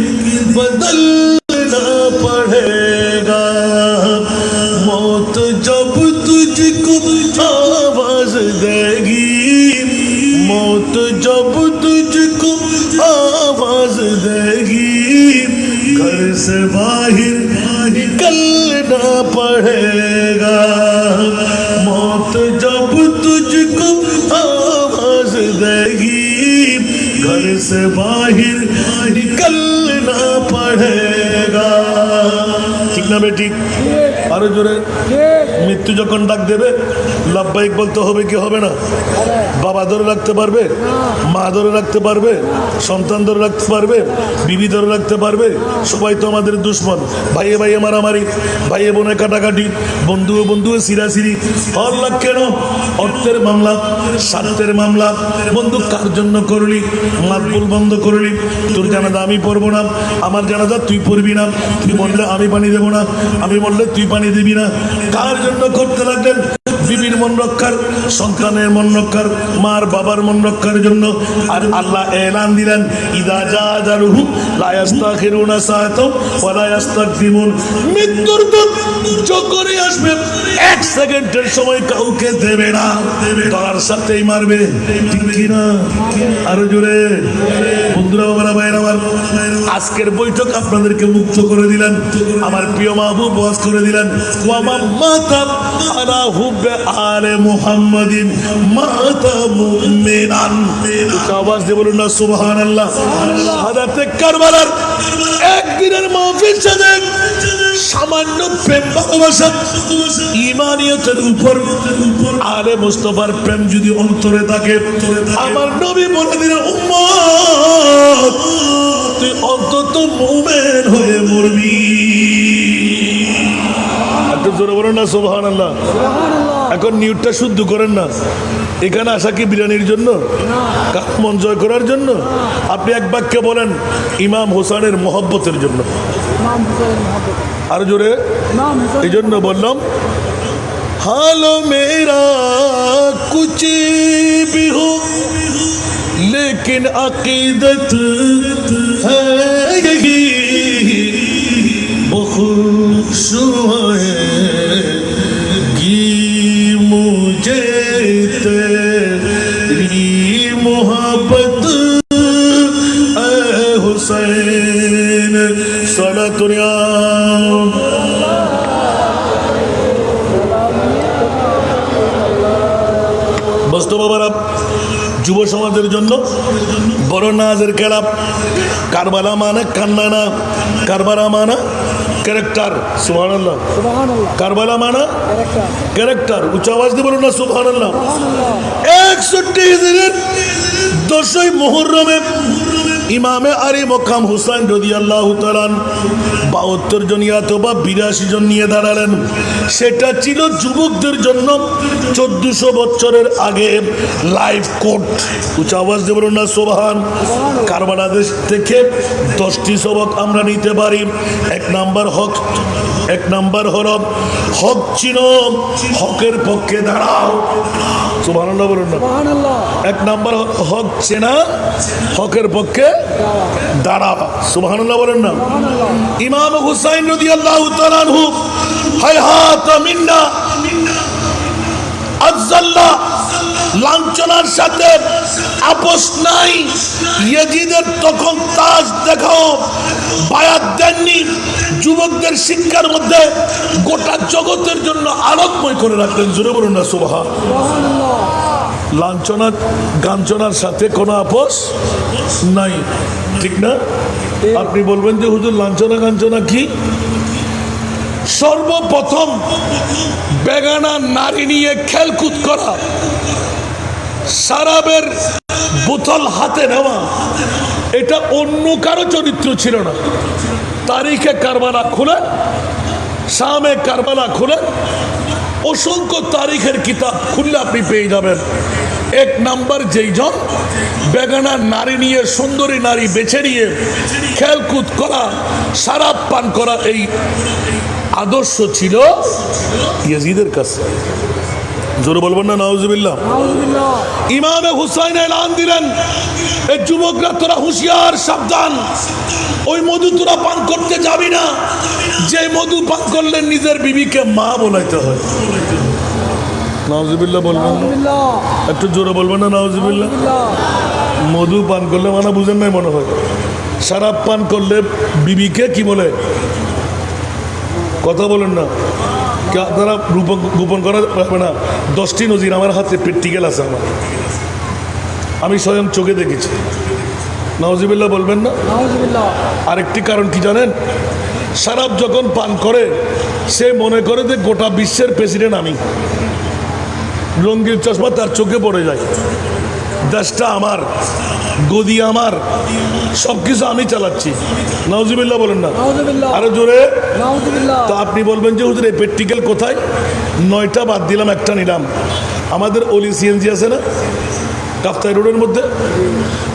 बदलना पड़ेगा। मौत जब तुझको आवाज देगी, मौत जब तुझको आवाज देगी, घर से बाहर निकलना पड़ेगा। मौत जब तुझको आवाज देगी, घर से बाहर निकलना पड़ेगा। ठीक ना बेटी? আরো জোরে। মৃত্যু যখন ডাক দেবে লাব্বাইক বলতে হবে কি হবে না? বাবা ধরে রাখতে পারবে? মা ধরে রাখতে পারবে? সন্তান ধরে রাখতে পারবে? বিবি ধরে রাখতে পারবে? সবাই তো আমাদের দুশ্মন। ভাইয়ে ভাইয়ে মারামারি, ভাইয়ে বোনে কাটাকাটি, বন্ধুয়ে বন্ধুয়ে সিরাসিরি। আল্লাহ কেন? অর্থের মামলা, স্বার্থের মামলা। বন্ধু কার জন্য করলি? মাতবুল বন্ধ করলি। তোর জানাজা আমি পড়বো না, আমার জানাজা তুই পড়বি না, তুই বললে আমি পানি দেবো না, আমি বললে তুই পানি দিবি না। কার জন্য করতে লাগলেন? বিবির মন রক্ষার, সন্তানের মন রক্ষার, মার বাবার মন রক্ষার জন্য। আর আল্লাহ এলান দিলেন, ইদা জাআজারুহু লা ইস্তাখিরুনা সাআতাও ওয়া লা ইস্তাকদিমুন। মৃত্যুর দূত যখনই আসবে এক সেকেন্ডের সময় কাউকে দেবে না, তার সাথেই মারবে। ঠিক কি না? আরো জোরে। বন্ধুরা, বাবারা, ভাইরা আমার, আজকের বৈঠক আপনাদেরকে মুক্ত করে দিলেন, আমার প্রিয় মাহবুব ওয়াজ করে দিলেন, ওয়া মাতা আলা হুব্বে আলে মুহাম্মাদিন মাতা মুমিনান। আওয়াজ দিয়ে বলুন না সুবহানাল্লাহ। শাহাদাতে কারবালার একদিনের মাহফিল সাথে সামান্য প্রেম ভালোবাসা ঈমানিয়তের উপর আলে মুস্তাফার প্রেম যদি অন্তরে থাকে, আমার নবী বলে দিলেন, উম্মত তুই অন্তত মুমিন হয়ে মরবি। একটু জোরে বলুন না সুবহানাল্লাহ। এখন নিউটটা শুদ্ধ করেন না। এখানে আসা কি বিরিয়ানির জন্য, কার মন জয় করার জন্য? আপনি এক বাক্যে বলেন ইমাম হোসেনের মহব্বতের জন্য। আরো জোরে। এই জন্য বললাম हालो मेरा कुछ भी हो लेकिन अकीदत है यही खुश होएगी मुझे तेरी मोहब्बत ऐ हुसैन सलातुल्लाह। বাবারা যুব সমাজের জন্য বড় নাজের খেলাপ। কারবালা মানে কান্না না, কারবালা মানে ক্যারেক্টার। সুবহানাল্লাহ। কারবালা মানে ক্যারেক্টার। উচ্চ আওয়াজ দিয়ে বলুন না সুবহানাল্লাহ। 61 হিজরির 10ই মুহররমে ইমামে আলী মকাম হুসাইন রাদিয়াল্লাহু তাআলা 72 জন অথবা 82 জন নিয়ে দাঁড়ালেন। সেটা ছিল যুবকদের জন্য 1400 বছরের আগে লাইফ কোর্ট। উচ্চ আওয়াজ দিয়ে বলুন না সুবহান। কারবালা দেশ থেকে 10টি সবক আমরা নিতে পারি। এক নাম্বার হক, এক নাম্বার হলো হক চিনো, হকের পক্ষে দাঁড়াও। সুবহানাল্লাহ বলুন না। এক নাম্বার হক চেনা, হকের পক্ষে দাঁড়াও। সুবহানাল্লাহ বলেন না। ইমাম হুসাইন রাদিয়াল্লাহু তাআলা আনহু হায়াত মিন্না আযাল্লা লাঞ্ছনার সাথে আপোষ নাই। ইয়াজিদের তখন তাজ দেখাও বায়াত দেননি। যুবকদের শিক্ষার মধ্যে গোটা জগতের জন্য আলোকময় করে রাখলেন। জোরে বলুন না সুবহানাল্লাহ। লাঞ্ছনা গাঞ্চনার সাথে কোনো আপোষ নাই, ঠিক না? আপনি বলবেন যে হুজুর লাঞ্ছনা গাঞ্চনা কি? সর্বপ্রথম বেগানা নারী নিয়ে খেলকুদ করা, শরাবের বোতল হাতে নেওয়া, এটা অন্য কারো চরিত্র ছিল না। তারিখে কারবালা খুলে, শামে কারবালা খুলে, অসংখ্য তারিখের কিতাব খুললে আপনি পেয়ে যাবেন। এক নাম্বার যেই জন বেগানা নারী নিয়ে, সুন্দরী নারী বেছে নিয়ে খেলকুদ করা, শরাব পান করা, এই আদর্শ ছিল ইয়াজিদের কাছে। জোরে বলবেন না নাউজুবিল্লাহ। ইমামে হুসাইন এলান দিলেন, এই যুবকরা তোরা হুঁশিয়ার, সাবধান, ওই মধু তোরা পান করতে যাবি না। যে মধু পান করলে নিজের বিবিকে মা বলাইতে হয়। নাউজুবিল্লাহ বলবেন, একটু জোরে বলবেন না নাউজুবিল্লাহ। মধু পান করলে মানে বুঝেন নাই মনে হয়। শরাব পান করলে বিবিকে কি বলে? কথা বলেন না, আপনারা গোপন করা যাবে না। 10টি নজির আমার হাতে প্র্যাকটিক্যাল আছে, আমার আমি স্বয়ং চোখে দেখেছি। নাউজুবিল্লাহ বলবেন না। আরেকটি কারণ কি জানেন? শরাব যখন পান করে সে মনে করে যে গোটা বিশ্বের প্রেসিডেন্ট আমি। রঙিন চশমা তার চোখে পড়ে যায়। দেশটা আমার, গদি আমার, সবকিছু আমি চালাচ্ছি। নাউজুবিল্লাহ বলেন না, আরো জোরে। তো আপনি বলবেন যে হুজুর এই প্র্যাকটিক্যাল কোথায়? 9টা বাদ দিলাম, একটা নিলাম। আমাদের অলি সিএনজি আছে না কাফতাই রোডের মধ্যে?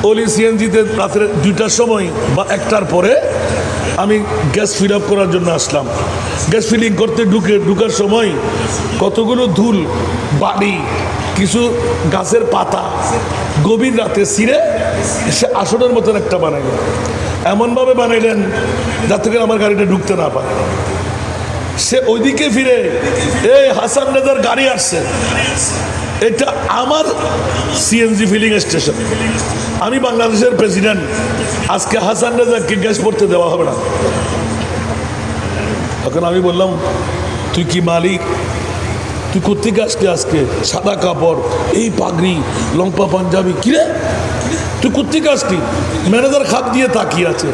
অলি সিএনজিতে রাত্রে 2টার সময় বা 1টার পরে আমি গ্যাস ফিল আপ করার জন্য আসলাম। গ্যাস ফিলিং করতে ঢুকার সময় কতগুলো ধুল, বাড়ি, কিছু গাছের পাতা গভীর রাতে ছিঁড়ে সে আসনের মতন একটা বানাইলেন। এমনভাবে বানাইলেন যাতে করে আমার গাড়িটা ঢুকতে না পারে। সে ওইদিকে ফিরে, এই হাসান রেজার গাড়ি আসছে, এটা আমার সিএনজি ফিলিং স্টেশন, আমি বাংলাদেশের প্রেসিডেন্ট, আজকে হাসান রেজাকে গ্যাস পড়তে দেওয়া হবে না। তখন আমি বললাম, তুই কি মালিক? তুই কোথেকে আসলি আজকে? সাদা কাপড়, এই পাগড়ি, লম্পা পাঞ্জাবি, কিরে তুই কোথেকে আসলি? ম্যানেজার খাপ দিয়ে তাকিয়ে আছে।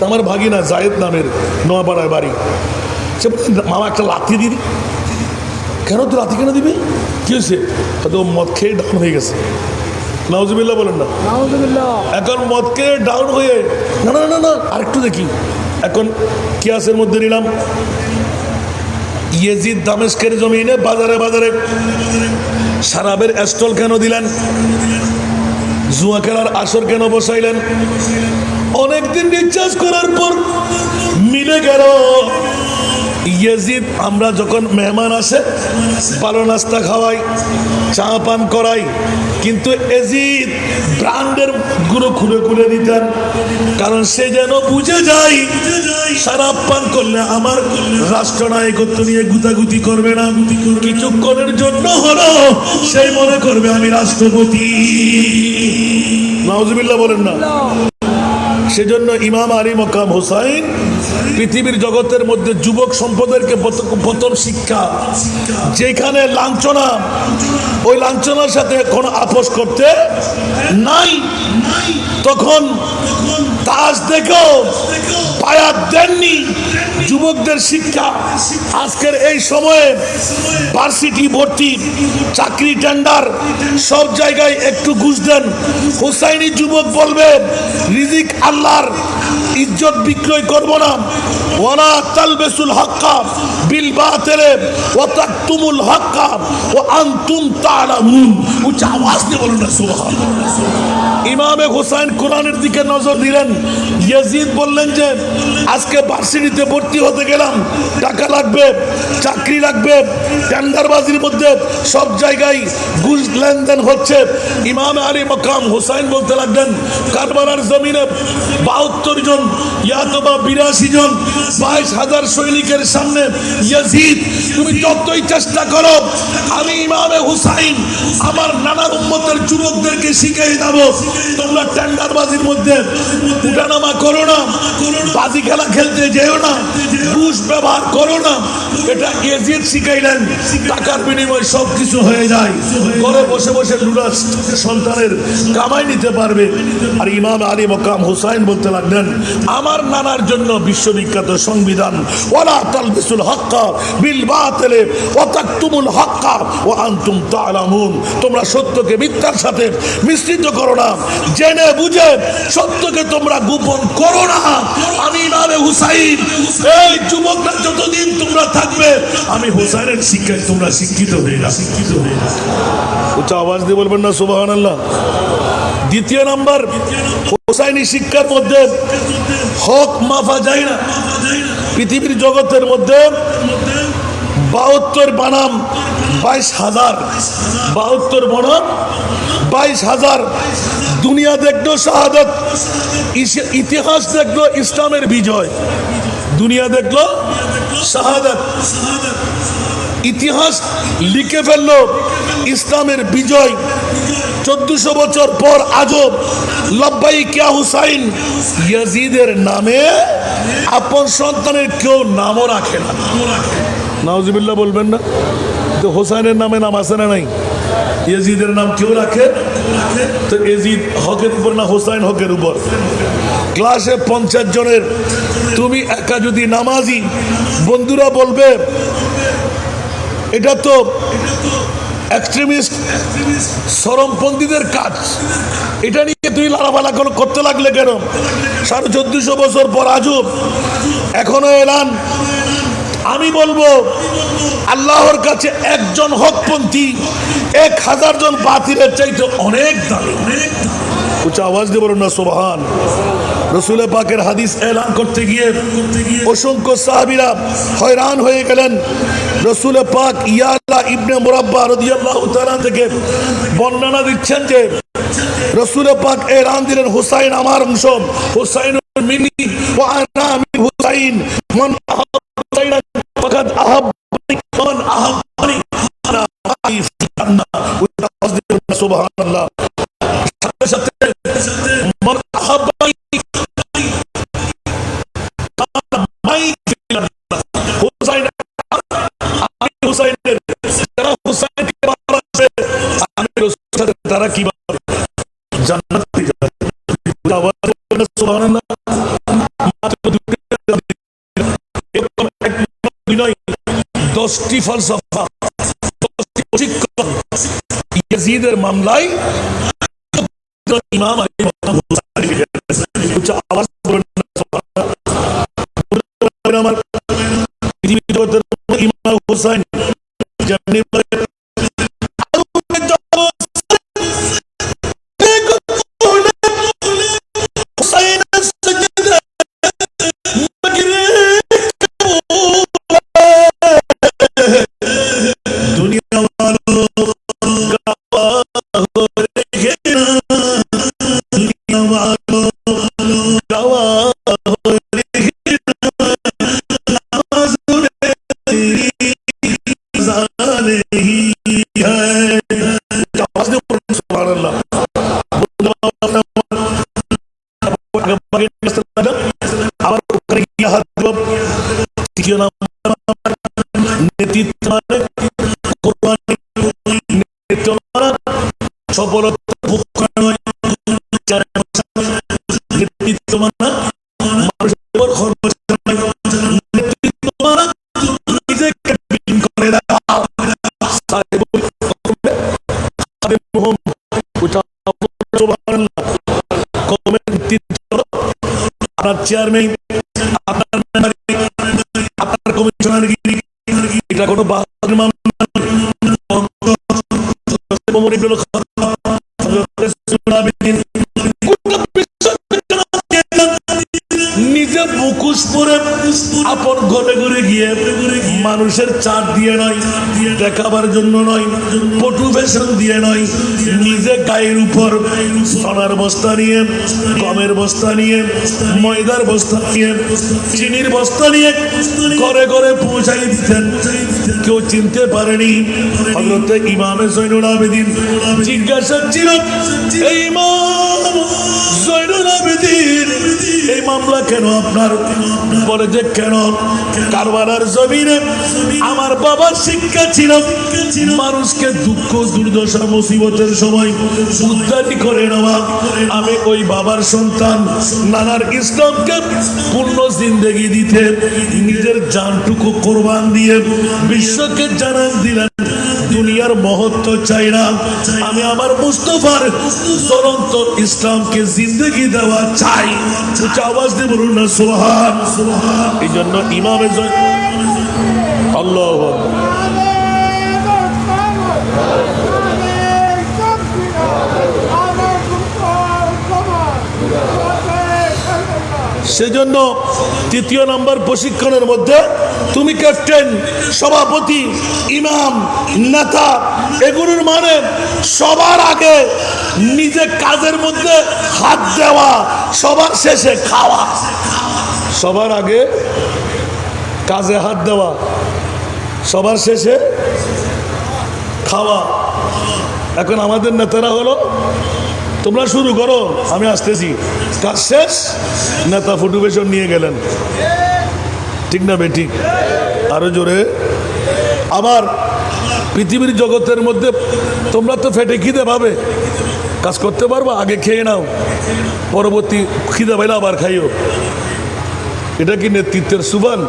আমার ভাগিনা জায়েদ নামের, নোয়াপাড়ায় বাড়ি। সে মামা একটা লাথি দিবি। কেন তুই লাথি কেন দিবি? কি হয়েছে? হয়তো মদ খেয়ে ডাউন হয়ে গেছে। নাউজুবিল্লাহ বলেন না। এখন মদ খেয়ে ডাউন হয়ে, না না না না, আরেকটু দেখি। এখন কেয়াসের মধ্যে নিলাম, ইয়েজিদ দামেস্কের জমিনে বাজারে বাজারে শরাবের স্টল কেন দিলেন? জুয়া খেলার আসর কেন বসাইলেন? অনেকদিন রিচার্জ করার পর মিলে গেল ইয়েজিদ আমরা যখন মেহমান আসে ভালো নাস্তা খাওয়াই, চা পান করাই, কিন্তু এজিদ ব্র্যান্ডের গুলো খুলে খুলে দিতেন, কারণ সে যেন বুঝে যায় শরাব পান করলে আমার রাষ্ট্রনায়কত্ব নিয়ে গুতাগুতি করবে না, কিছুক্ষণের জন্য হলো সেই মনে করবে আমি রাষ্ট্রপতি। নাউজুবিল্লাহ বলেন না। সেজন্য ইমাম আলী মকাম হুসাইন পৃথিবীর জগতের মধ্যে যুবক সম্প্রদায়কে প্রথম শিক্ষা, যেখানে লাঞ্ছনা, ওই লাঞ্ছনার সাথে কোনো আপোষ করতে নাই। তখন তাজ দেখো বায়াত দেননি, যুবকদের শিক্ষা। আজকের এই সময়ে ভার্সিটি ভর্তি, চাকরি টেন্ডার, সব জায়গায় একটু ঘুষ দেন। হুসাইনি যুবক বলবে রিজিক আল্লাহর, ইজ্জত বিক্রয় করব না। ওয়ালা তালবিসুল হক্কা বিল বাতিল ওয়া তাকতুমুল হক্কা ওয়া আনতুম তা'লামুন। উচ্চ আওয়াজ দিয়ে বলুন না সুবহানাল্লাহ। ইমামে হুসাইন কোরআনের দিকে নজর দিলেন। ইয়াজিদ বললেন যে আজকে ভার্সিটিতে ভর্তি হতে গেলাম, টাকা লাগবে, চাকরি লাগবে, টেন্ডারবাজির মধ্যে সব জায়গায় ঘুষ লেনদেন হচ্ছে। ইমাম আলী মকাম হুসাইন বলতে লাগলেন কারবালার জমিনে 72 জন ইয়াতবা 82 জন 22,000 সৈনিকের সামনে ইয়াজিদ তুমি যতই চেষ্টা করো, আমি ইমামে হুসাইন আমার নানার উম্মতের যুবকদেরকে শিখিয়ে দেব, তোমরা টেন্ডারবাজির মধ্যে উঠানামা করো না, বাজি খেলা খেলতে যেও না, ঘুষ ব্যবহার করো না। এটা ইয়াজিদ শিখাইলেন। টাকার বিনিময়ে সব কিছু হয়ে যায়, ঘরে বসে বসে লুলাস সন্তানের কামাই নিতে পারবে। আর ইমাম আলী মকাম হুসাইন বলতে লাগলেন আমার নানার জন্য বিশ্ববিখ্যাত সংবিধান, ওয়ালা তালবিসুল হক্কা বিল বাতিল ওয়া তাকতুমুল হক্কা ওয়া আনতুম তা'লামুন। তোমরা সত্যকে মিথ্যার সাথে মিশ্রিত করো না, জেনে বুঝে সত্যকে তোমরা গোপন করো না। আমি ইমামে হুসাইন, এই যুবকরা যতদিন তোমরা থাকবে আমি হুসাইনের শিক্ষায় তোমরা শিক্ষিত হয়ে না, শিক্ষিত হয়ে না। উচ্চ আওয়াজ দিয়ে বলবেন না সুবহানাল্লাহ। দ্বিতীয় নাম্বার, হুসাইনি শিক্ষার মধ্যে হক মাফা যায় না। পৃথিবীর জগতের মধ্যে 72 বানাম 22,000, 72 বনাম 22,000। দুনিয়া দেখলো শাহাদাত, ইতিহাস দেখলো ইসলামের বিজয়। দুনিয়া দেখলো শাহাদাত, ইতিহাস লিখে ফেললো ইসলামের বিজয়। 1400 বছর পর আজও লব্বাইক ইয়া হুসাইন ইয়াজিদের নামে আপন সন্তানের কেউ নামও রাখে না। নাউজুবিল্লাহ বলবেন না। তো হুসাইনের নামে নাম আছে না নাই? ইয়াজিদের নাম কেউ রাখে? তো ইয়াজিদ হকের উপর না হুসাইন হকের উপর? ক্লাসে 50 জনের তুমি একা যদি নামাজি, বন্ধুরা বলবে এটা তো এক্সট্রিমিস্ট চরমপন্থীদের কাজ, এটা নিয়ে তুই লালাবালা করতে লাগলে কেন? 1450 বছর পর আজও এখনো এলান। আমি বলবো আল্লাহর কাছে একজন হকপন্থী 1000 জন বাতিলের চাইতে অনেক দামি। উচ্চ আওয়াজ দিয়ে বলুন না সুবহান। রসুল পাকের হাদিস এলান করতে গিয়ে অসংখ্য সাহাবীরা হয়রান হয়ে গেলেন। রসুল পাক ইয়ালা ইবনে মুরাব্বা রাদিয়াল্লাহু তাআলা থেকে বর্ণনা দিচ্ছেন যে রসুল পাক এলান দিলেন হুসাইন আমার অংশ, হুসাইন মিনি ওয়া আনা মিন হুসাইন, মান আহাব্বানি ফাকাদ আহাব্বানি মান আহাব্বানি আনা মাই ফিন্নাহ। সুবহানাল্লাহ। সাথে সাথে মান আহাব্বানি মাই ফিন্নাহ। হুসাইন আমি হুসাইনের, যারা হুসাইনকে ভালোবাসে আমি রাসূলের সাথে তারা কিভাবে জান্নাতে যাবে। সুবহানাল্লাহ। মাত্র 10টি ফলসফা, 10টি প্রশিক্ষণ ইয়াজিদের মামলায় ইমাম আলী মকাম হুসাইন। উচ্চ আওয়াজ বলুন না সুবহানাল্লাহ। আমার পৃথিবীর জগতের ইমাম হুসাইন যেমনি চেয়ারম্যান আপনার কমিশনার এটা কোনো নিজে মুখোশ পরে আপন ঘরে ঘরে গিয়ে মানুষের চাপ দিয়ে নয়, দেখাবার জন্য নয়, পটু ফ্যাশন দিয়ে নয়, নিজে গায়ের উপর সোনার বস্তা নিয়ে, গমের বস্তা নিয়ে, ময়দার বস্তা নিয়ে, চিনির বস্তা নিয়ে ঘরে ঘরে পৌঁছাই দিতেন। কেউ চিনতে পারেনি হযরত ইমামে জয়নুল আবেদিন। জিজ্ঞাসা ছিল, এই ইমাম জয়নুল আবেদিন, এই মামলা কেন আপনার? বলে যে কেন, কারবালার জমিনে আমার বাবার শিক্ষা ছিল মানুষকে দুঃখ দুর্দশা মুসিবতের সময় উদ্ধারি করে নেওয়া। আমি ওই বাবার সন্তান, নানার ইসলামকে পূর্ণ জিন্দেগি দিতে নিজের জানটুকু কোরবান দিয়ে বিশ্বকে জানান দিলেন দুনিয়ার মহত্ব চাই না, আমি আমার মুস্তাফার চলন্ত ইসলামকে জিন্দেগি দেওয়া চাই। উচ্চ আওয়াজ দিয়ে বলুন না সুবহান। এই জন্য ইমামে আল্লাহু আকবার। সেজন্য তৃতীয় নম্বর প্রশিক্ষণের মধ্যে তুমি ক্যাপ্টেন, সভাপতি, ইমাম, নেতা, এগুলোর মানে সবার আগে নিজে কাজের মধ্যে হাত দেওয়া, সবার শেষে খাওয়া। সবার আগে কাজে হাত দেওয়া, সবার শেষে খাওয়া। এখন আমাদের নেতারা হলো, তোমরা শুরু করো, আমি আসতেছি, কাজ শেষ, নেতা ফটোবেশন নিয়ে গেলেন। ঠিক না বেঠিক? আরো জোরে। আবার পৃথিবীর জগতের মধ্যে তোমরা তো ফেটে খিদে পাবে, কাজ করতে পারবা, আগে খেয়ে নাও, পরবর্তী খিদে পাইলে আবার খাইও। এটা কি নেতৃত্বের সুবান?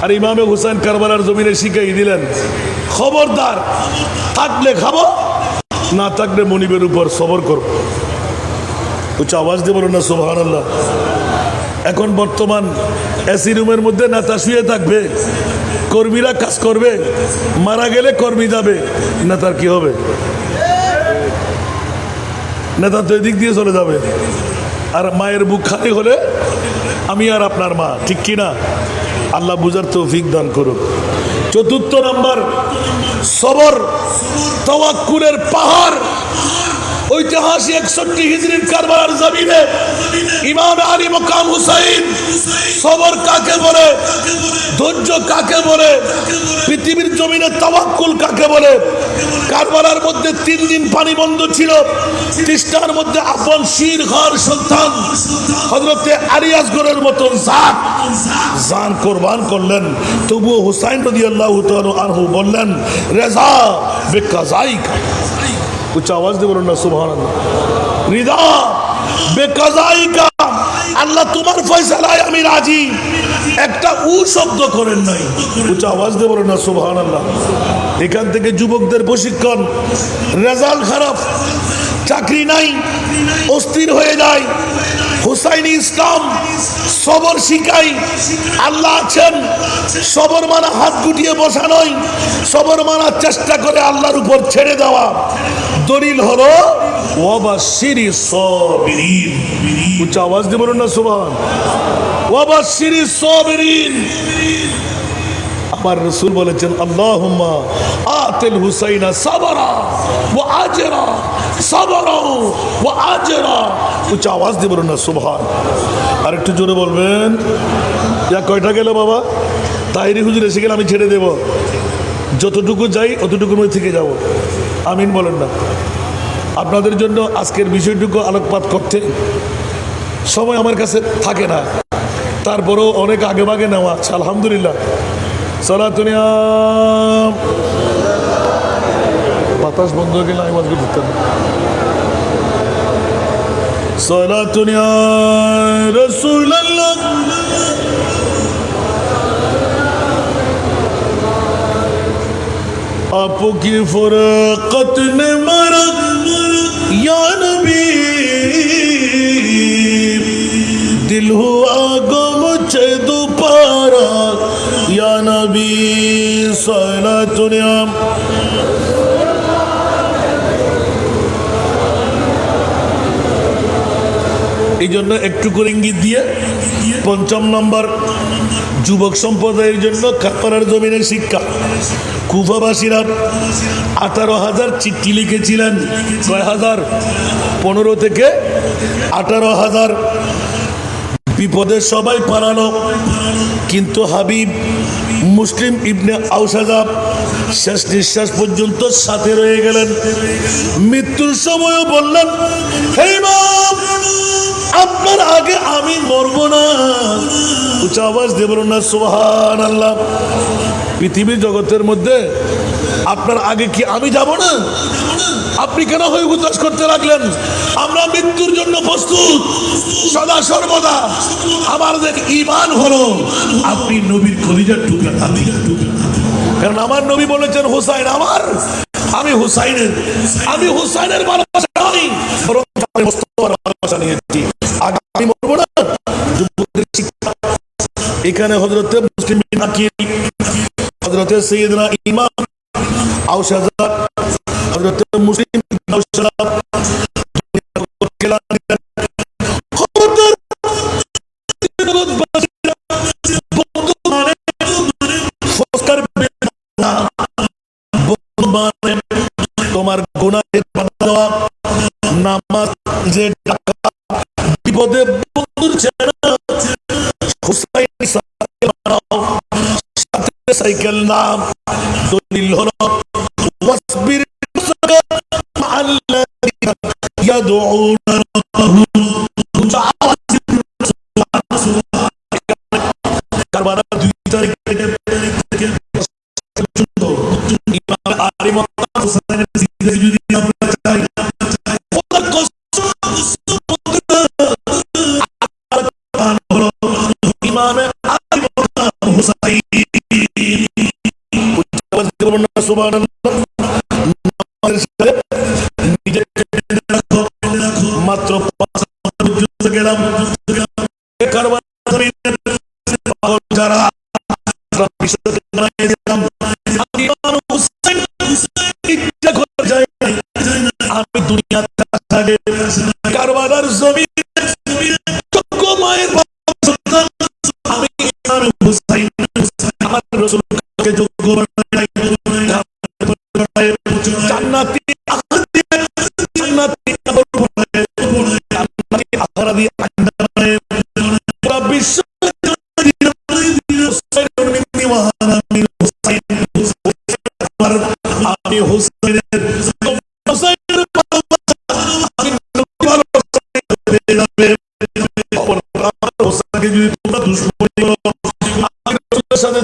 আর ইমামে হুসাইন কারবালার জমিনে শিখাই দিলেন, খবরদার, থাকলে খাবো, না থাকলে মনিবের উপর সবর করো। উচ্চ আওয়াজ দিয়ে বলো না সুবহানাল্লাহ। এখন বর্তমান এসি রুমের মধ্যে নেতা শুয়ে থাকবে, কর্মীরা কাজ করবে, মারা গেলে কর্মী যাবে, নেতার কি হবে? নেতা তো এদিক দিয়ে চলে যাবে। আর মায়ের বুক খালি হলে আমি আর আপনার মা, ঠিক কিনা? আল্লাহ বুঝার তৌফিক দান করুক। চতুর্থ নাম্বার, সবর, তাওয়াক্কুলের পাহাড়। ঐতিহাসিক 61 হিজরির কারবালার জমিনে ইমাম আলী মুকাম হুসাইন, সবর কাকে বলে, ধৈর্য কাকে বলে, পৃথিবীর জমিনে তাওয়াক্কুল কাকে বলে? কারবালার মধ্যে 3 দিন পানি বন্ধ ছিল, তিস্তার মধ্যে আপন শির ঘর সন্তান হযরতে আলী আসগরের মতন জান কোরবান করলেন। তবুও হুসাইন রাদিয়াল্লাহু তাআলা আনহু বললেন, রেজা বেকাজাইকা। উচ্চ আওয়াজ দিয়ে বলুন না সুবহানাল্লাহ। রিদা বেকাজাইকা, আল্লাহ তোমার ফয়সালায় আমি রাজি। একটা শব্দ করেন নাই। উচ্চ আওয়াজ দিয়ে বলুন না সুবহানাল্লাহ। এখান থেকে যুবকদের প্রশিক্ষণ, রেজাল্ট খারাপ, চাকরি নাই, অস্থির হয়ে যায়, হুসাইনি ইসলাম সবর শিখাই। আল্লাহ আছেন, সবর মানা হাত গুটিয়ে বসা নয়, সবর মানার চেষ্টা করে আল্লাহর উপর ছেড়ে দেওয়া। দলিল হলো ওয়াবাশশিরি সাবিরিন। উচ্চ আওয়াজ দিয়ে বলুন না সুবহান। ওয়াবাশশিরি সাবিরিন। আমার রাসূল বলেছেন আল্লাহুম্মা আতিল হুসাইনা সাবরা ওয়া আজরা, সাবরা ওয়া আজরা। উচ্চ আওয়াজ দিয়ে বলুন না সুবহান। আর একটু জোরে বলবেন। ইয়া কয়টা গেল বাবা? তাহিরি হুজুর এসে গেলে আমি ছেড়ে দেব, যতটুকু যাই অতটুকুর মধ্যে থেকে যাব। আমিন বলেন না। আপনাদের জন্য আজকের বিষয়টুকু আলোকপাত করতে সময় আমার কাছে থাকে না, তারপরেও অনেক আগে ভাগে নেওয়া আছে আলহামদুলিল্লাহ। সালাতুনিয়া বাতাস বন্ধ হয়ে গেলে আওয়াজ করতে না। সালাতুনিয়া রাসূলুল্লাহ आपकी फुरकत ने मरा या नबी, दिल हुआ गुम मुझे दोबारा या नबी। सलातुनिया এই জন্য একটু করে ইঙ্গিত দিয়ে ৫ম নম্বর যুবক সম্প্রদায়ের জন্য কাফারার জমিনের শিক্ষা। কুফাবাসীরা 18,000 চিঠি লিখেছিলেন। কয় হাজার? 15 থেকে 18,000। বিপদে সবাই পালানো, কিন্তু হাবিব মুসলিম ইবনে আউসাজাব শেষ নিঃশ্বাস পর্যন্ত সাথে রয়ে গেলেন। মৃত্যুর সময়ও বললেন, হে ইমাম, আপনার আগে আমি মরব না। উচ্চ আওয়াজ দিয়ে বলুন না সুবহানাল্লাহ। পৃথিবীর জগতের মধ্যে আপনার আগে কি আমি যাব না? আপনি কেন হয়ে উদাস করতে লাগলেন? আমরা মৃত্যুর জন্য প্রস্তুত সদা সর্বদা। আমাদের ঈমান হলো আপনি নবীর কলিজার টুকরা খাবি, কারণ আমার নবী বলেছেন হুসাইন আমার, আমি হুসাইনের, আমি হুসাইনের ভালোবাসা নই, বরং আমি মুস্তাফার ভালোবাসা নিয়েছি। আগে আমি মরবো না। এখানে হযরতে মুসলিম বিন আকিল, হযরতে সাইয়েদনা ইমাম আউসাজাদ, হযরতে মুসলিম বিন আউসাজাদ তোমার গুনাহের বাঁধা নামাজ যে টাকা বিপদে বন্ধুর চেনা হুসাইন সাইকেল বানাও, সাথে সাইকেল নাম। দলিল হলো ওয়াসবির মাআল্লাযিনা ইয়াদউনা রাব্বাহুম। কারবালা 2 তারিখে ইমাম আলী মুহাম্মদ হুসাইনের জিন্দেগি যদি আমরা চাই, ইমামে আলী মুহাম্মদ হুসাইন। সুবহানাল্লাহ। মাত্র 5 পর্যন্ত গেলাম। যারা আমি দুনিয়া কারবালার জমিন মায়ের আমি হুসাইন আমার রাসূলকে যোগ্য জান্নাতি জান্নাতি জান্নাতি বিশ্ব আমি হুসাইনের যদি তোমরা দুশমনী করো সাথে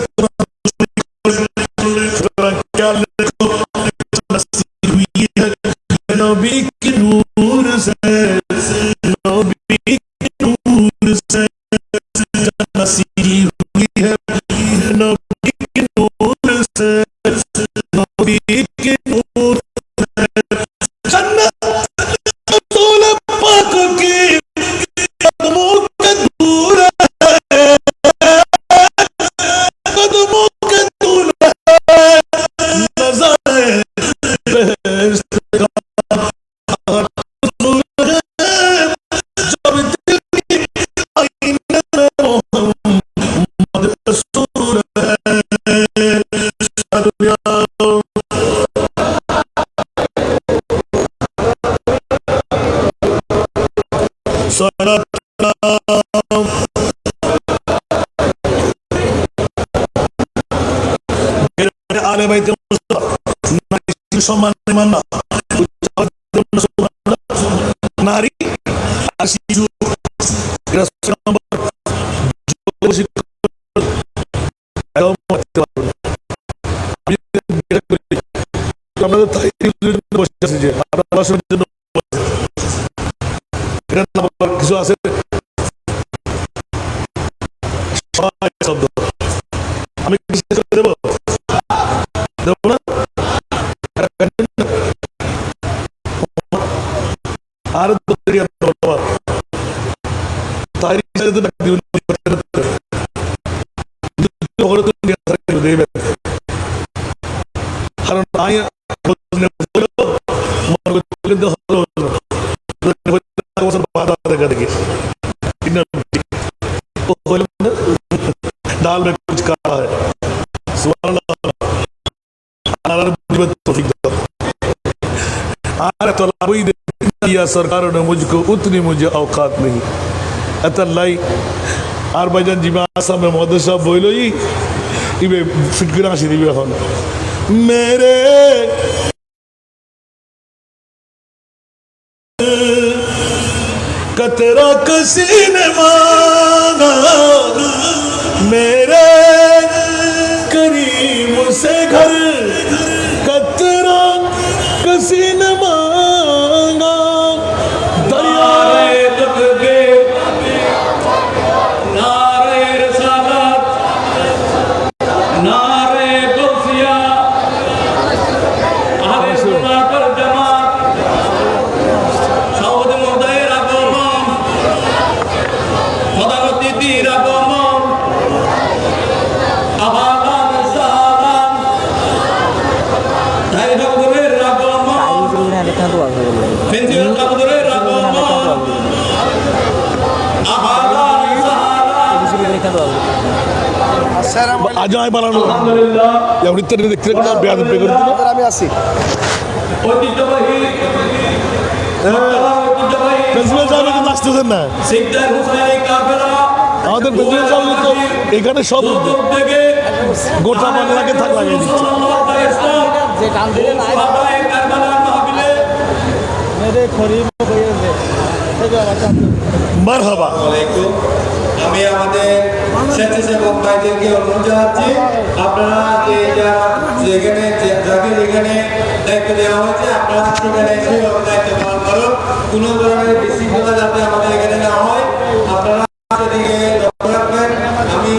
नबी के नूर से नबी के नूर से नसीरी हुई है नबी के नूर से नबी के नूर से जन्नत रसूल पाक की সম্মান মান না নারী আর শিশু এরা আপনাদের বসে আছে যে জন্য কিছু আছে শব্দ আমি দেবো দেবো না আর কারণ দেখে डाल में कुछ कहा है सरकार ने मुझको उतनी मुझे औकात नहीं अतल्लाई আর ভাইজান জিমা আসাম में मोदी साहब बोलो ही इबे फिक्रा सी दिवे हन मेरे कतरा किसी ने मांगा मेरे करीम से घर कतरा किसी ने मांगा दरियाए तकदे नारे रसालत नारे गुफिया आहले सुन्नत वल जमात साउद मुदायर আগমন খোদারতি দির আগমন আবাদান সালাম তাই রকমের আগমন ফেন্সিল কাবদরের আগমন আবাদান সালাম আজ আই বানানো আলহামদুলিল্লাহ এমনিতে দেখতে দেখতে বেয়াদ পে করে দিল আমি আসি ঐতিহ্যবাহী প্রিন্সিপাল সাহেব কিন্তু আসতেছেন না সিকদার হুসাইনি কাফেলা আমাদের প্রিন্সিপাল সাহেব তো এখানে সব গোটা বাংলাকে থাক লাগিয়ে দিচ্ছে যে কাল দিলে নাই বাবায়ে কারবালার মাহফিলে মেরে খরিব হয়েছে মারহাবা আলাইকুম আমি আমাদের স্বেচ্ছাসেবক ভাইদেরকে অনুরোধ জানাচ্ছি আপনারা যেখানে দায়িত্ব দেওয়া হয়েছে আপনারা সেখানে সেই দায়িত্ব পালন করুন কোনো ধরনের বিশৃঙ্খলা যাতে আমাদের এখানে না হয় আপনারা সেদিকে লক্ষ্য রাখবেন আমি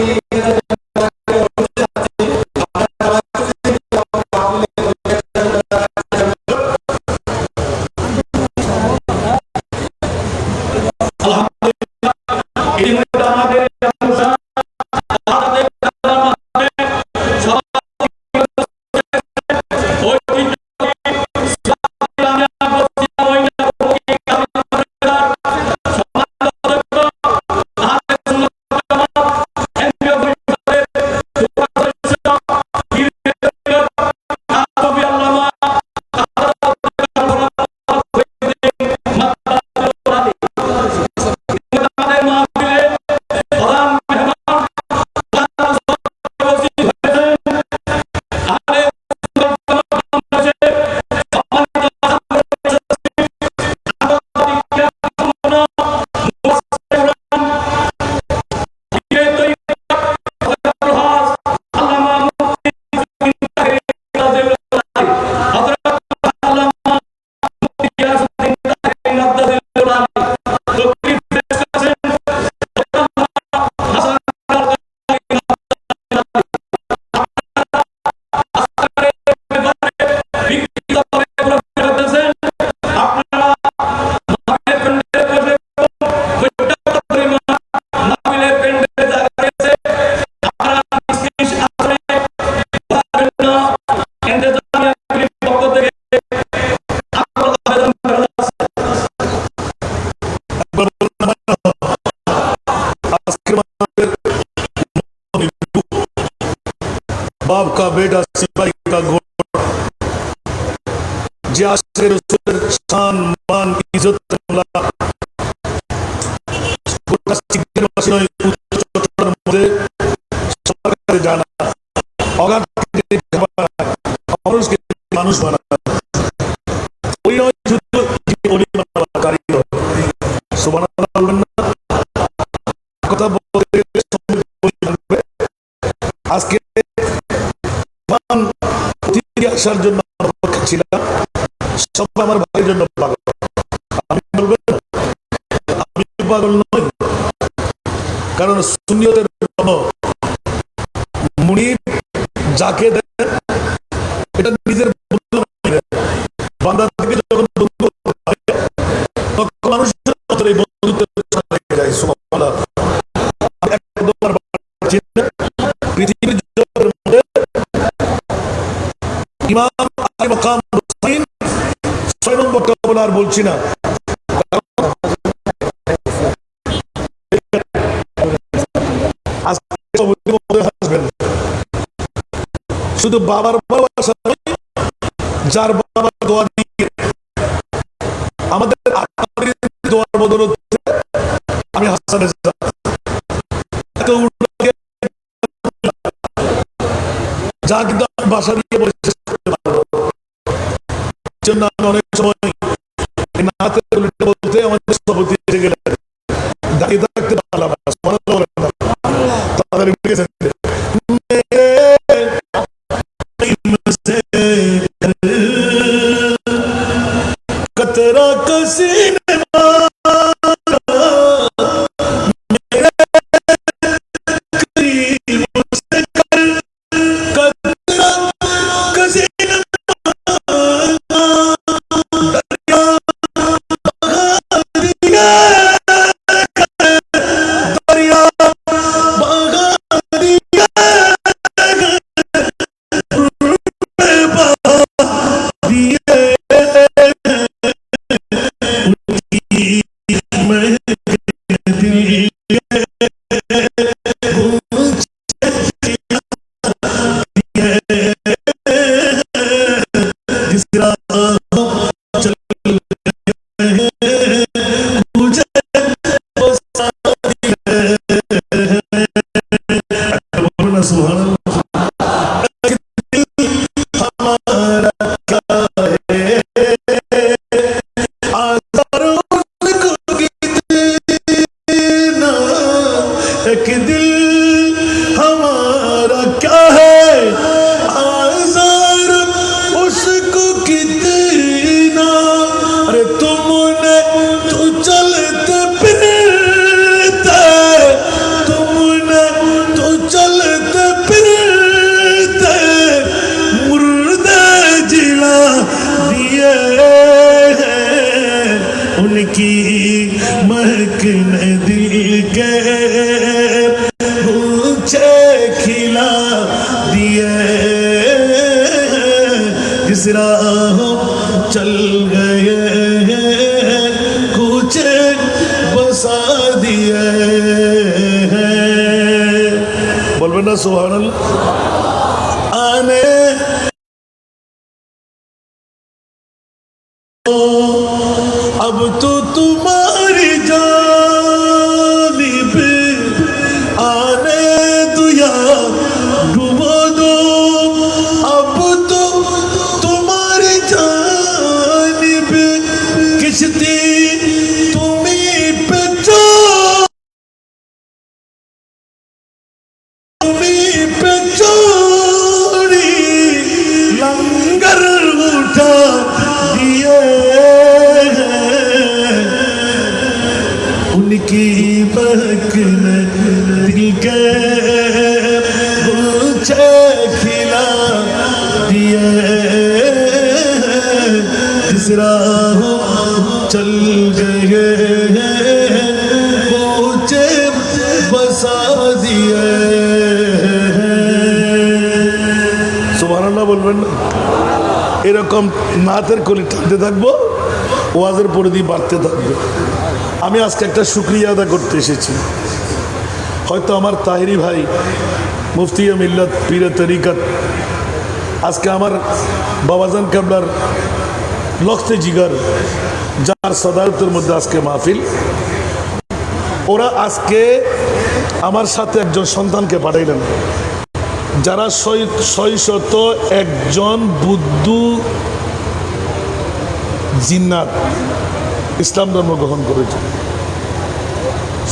बाप का बेटा सिपाही का घोड़ा जासे रसूल शान मान इज्जत মামলা গোটা সিদ্দির মাসিনয় উচ্চতর মধ্যে সরকারে জানা অগাধ মানুষকে মানুষ বানায় আসার জন্য অপেক্ষা ছিলাম, সবাই আমার ভাইয়ের জন্য পাগল। আমি বলবেন আমি পাগল নই, কারণ সুন্নিয়তের মুনিব যাকে দেন এটা নিজের বান্দা থেকে যখন তখন মানুষের বন্ধুত্বের যায়। সুবহানাল্লাহ। পৃথিবীর মধ্যে ইমাম আলী মাকাম হুসাইন 6 নম্বরটা বলে আর বলছি না, শুধু বাবার ভালোবাসা যার বাবার দোয়া দিয়ে আমাদের দোয়ার বদৌলতে আমি হাসানের যা কিন্তু আমি বাসা দিয়ে বসে জন্য আমি অনেক সময় বলতে আমাদের সভাপতি এসে গেলে দাঁড়িয়ে থাকতে পারলাম না, তাদের कतरा कसीने उनकी महकने दिल के गुच्छे खिला दिए, जिस राह चल गए कुछ बसा दिए। बोलबे ना सुभानअल्लाह। आने अब तो तुम्हारी जानिब आने दो या डुबो दो, अब तो तुम्हारी जानिब किश्ती तुम्हीं पे चोरी लंगर उठा दिए, उनकी महकने दिल के गुच्छे खिला दिए, जिस राह चल गए गुच्छे बसा दिए। সুবহানাল্লাহ বলবেন না? এরকম নাতের কলি টানতে থাকবো, ওয়াজের পরিধি বাড়তে থাকবে। আমি আজকে একটা শুকরিয়া আদা করতে এসেছি। হয়তো আমার তাহিরি ভাই মুফতি মিল্লাত পীরে তরিকত আজকে আমার বাবাজান কাবলার লখতে জিগার যার সদারতের মধ্যে আজকে মাহফিল, ওরা আজকে আমার সাথে একজন সন্তানকে পাঠাইলেন যারা 601 বুদ্ধ জিন্নাত ইসলাম ধর্ম গ্রহণ করেছে।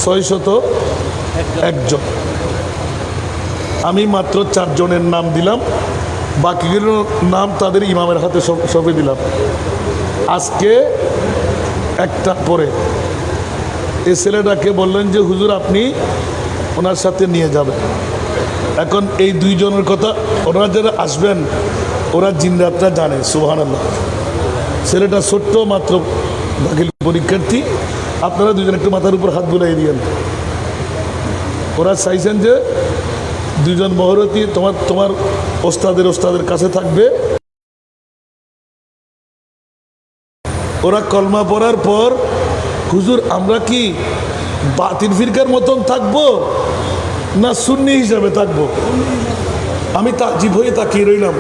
601 জন। আমি মাত্র 4 জনের নাম দিলাম, বাকিগুলো নাম তাদের ইমামের হাতে সঁপে দিলাম। আজকে একটা পরে এই ছেলেটাকে বললেন যে হুজুর আপনি ওনার সাথে নিয়ে যাবেন। এখন এই দুইজনের কথা ওনারা যারা আসবেন ওরা জিনরাতটা জানে। সুবহানাল্লাহ। ছেলেটা ছোট্ট মাত্র দাখিল পরীক্ষার্থী। আপনারা দুজন একটু মাথার উপর হাত বুলাই দিয়েন। ওরা চাইছেন যে দুজন মহরতী তোমার ওস্তাদের কাছে থাকবে। ওরা কলমা পড়ার পর হুজুর আমরা কি বাতিল ফিরকার মতন থাকবো না সুন্নি হিসাবে থাকবো? আমি তাজিব হয়ে তাকিয়ে রইলাম।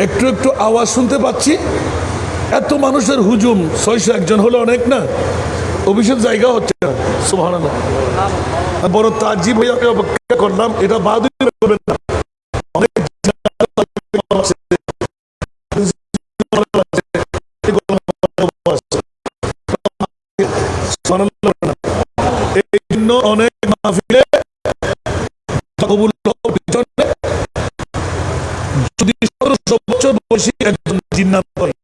একটু একটু আওয়াজ শুনতে পাচ্ছি। এত মানুষের হুজুম, 601 জন হলে অনেক না? অভিষেক জায়গা হচ্ছে না। সুবহানাল্লাহ। বড় তাজিব হয়ে আমি অপেক্ষা করলাম। এটা বাদ করবেন না। এই জন্য অনেক মাহফিলে যদি 1700 বছর বয়সী একজন জিন্নাত হয়,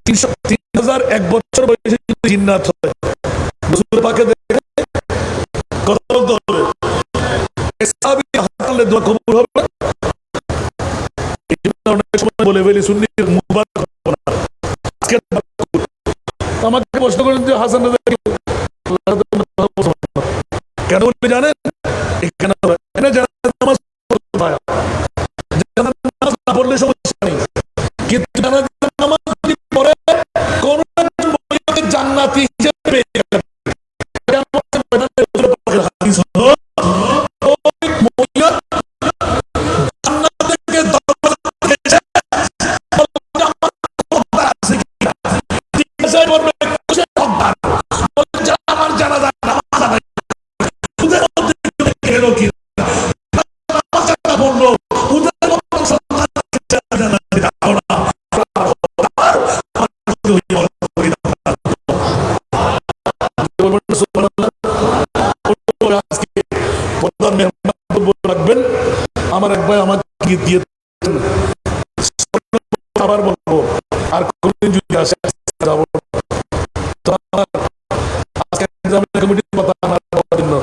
3001 বছর বয়সী জিন্নাত হয়, রাসূল পাকে দেখে কথা বলতে হবে। সাহাবী হাতলে দোয়া কবুল হবে। এই জন্য অনেক সময় বলে ফেলি সুন্নির মুবারক হবে না। আজকে আমাকে প্রশ্ন করেন যে হাসান রাজা কেন বলবে জানেন? এখানে নামাজ না পড়লে সমস্যা নেই, কিন্তু নামাজ যদি পড়ে কোন জান্নাতি হিসেবে পেয়ে যাবে। রাখবেন। আমার এক ভাই আমাকে দিয়ে আবার বলবো আর কোনদিন যদি আসে যাবো। তো আমার আজকে কমিটির কথা আমার জন্য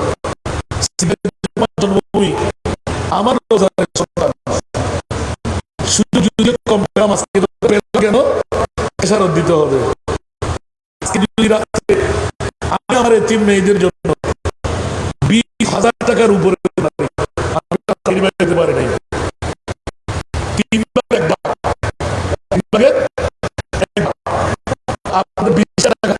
জন্মভূমি আমার সন্তান শুধু যদি কম কেন এসারত দিতে হবে। আজকে যদি আমি আমার এতিম মেয়েদের জন্য 20,000 টাকার উপরে পারে নাই। 3 ভাগের 1 ভাগ আপনাদের 20 টাকা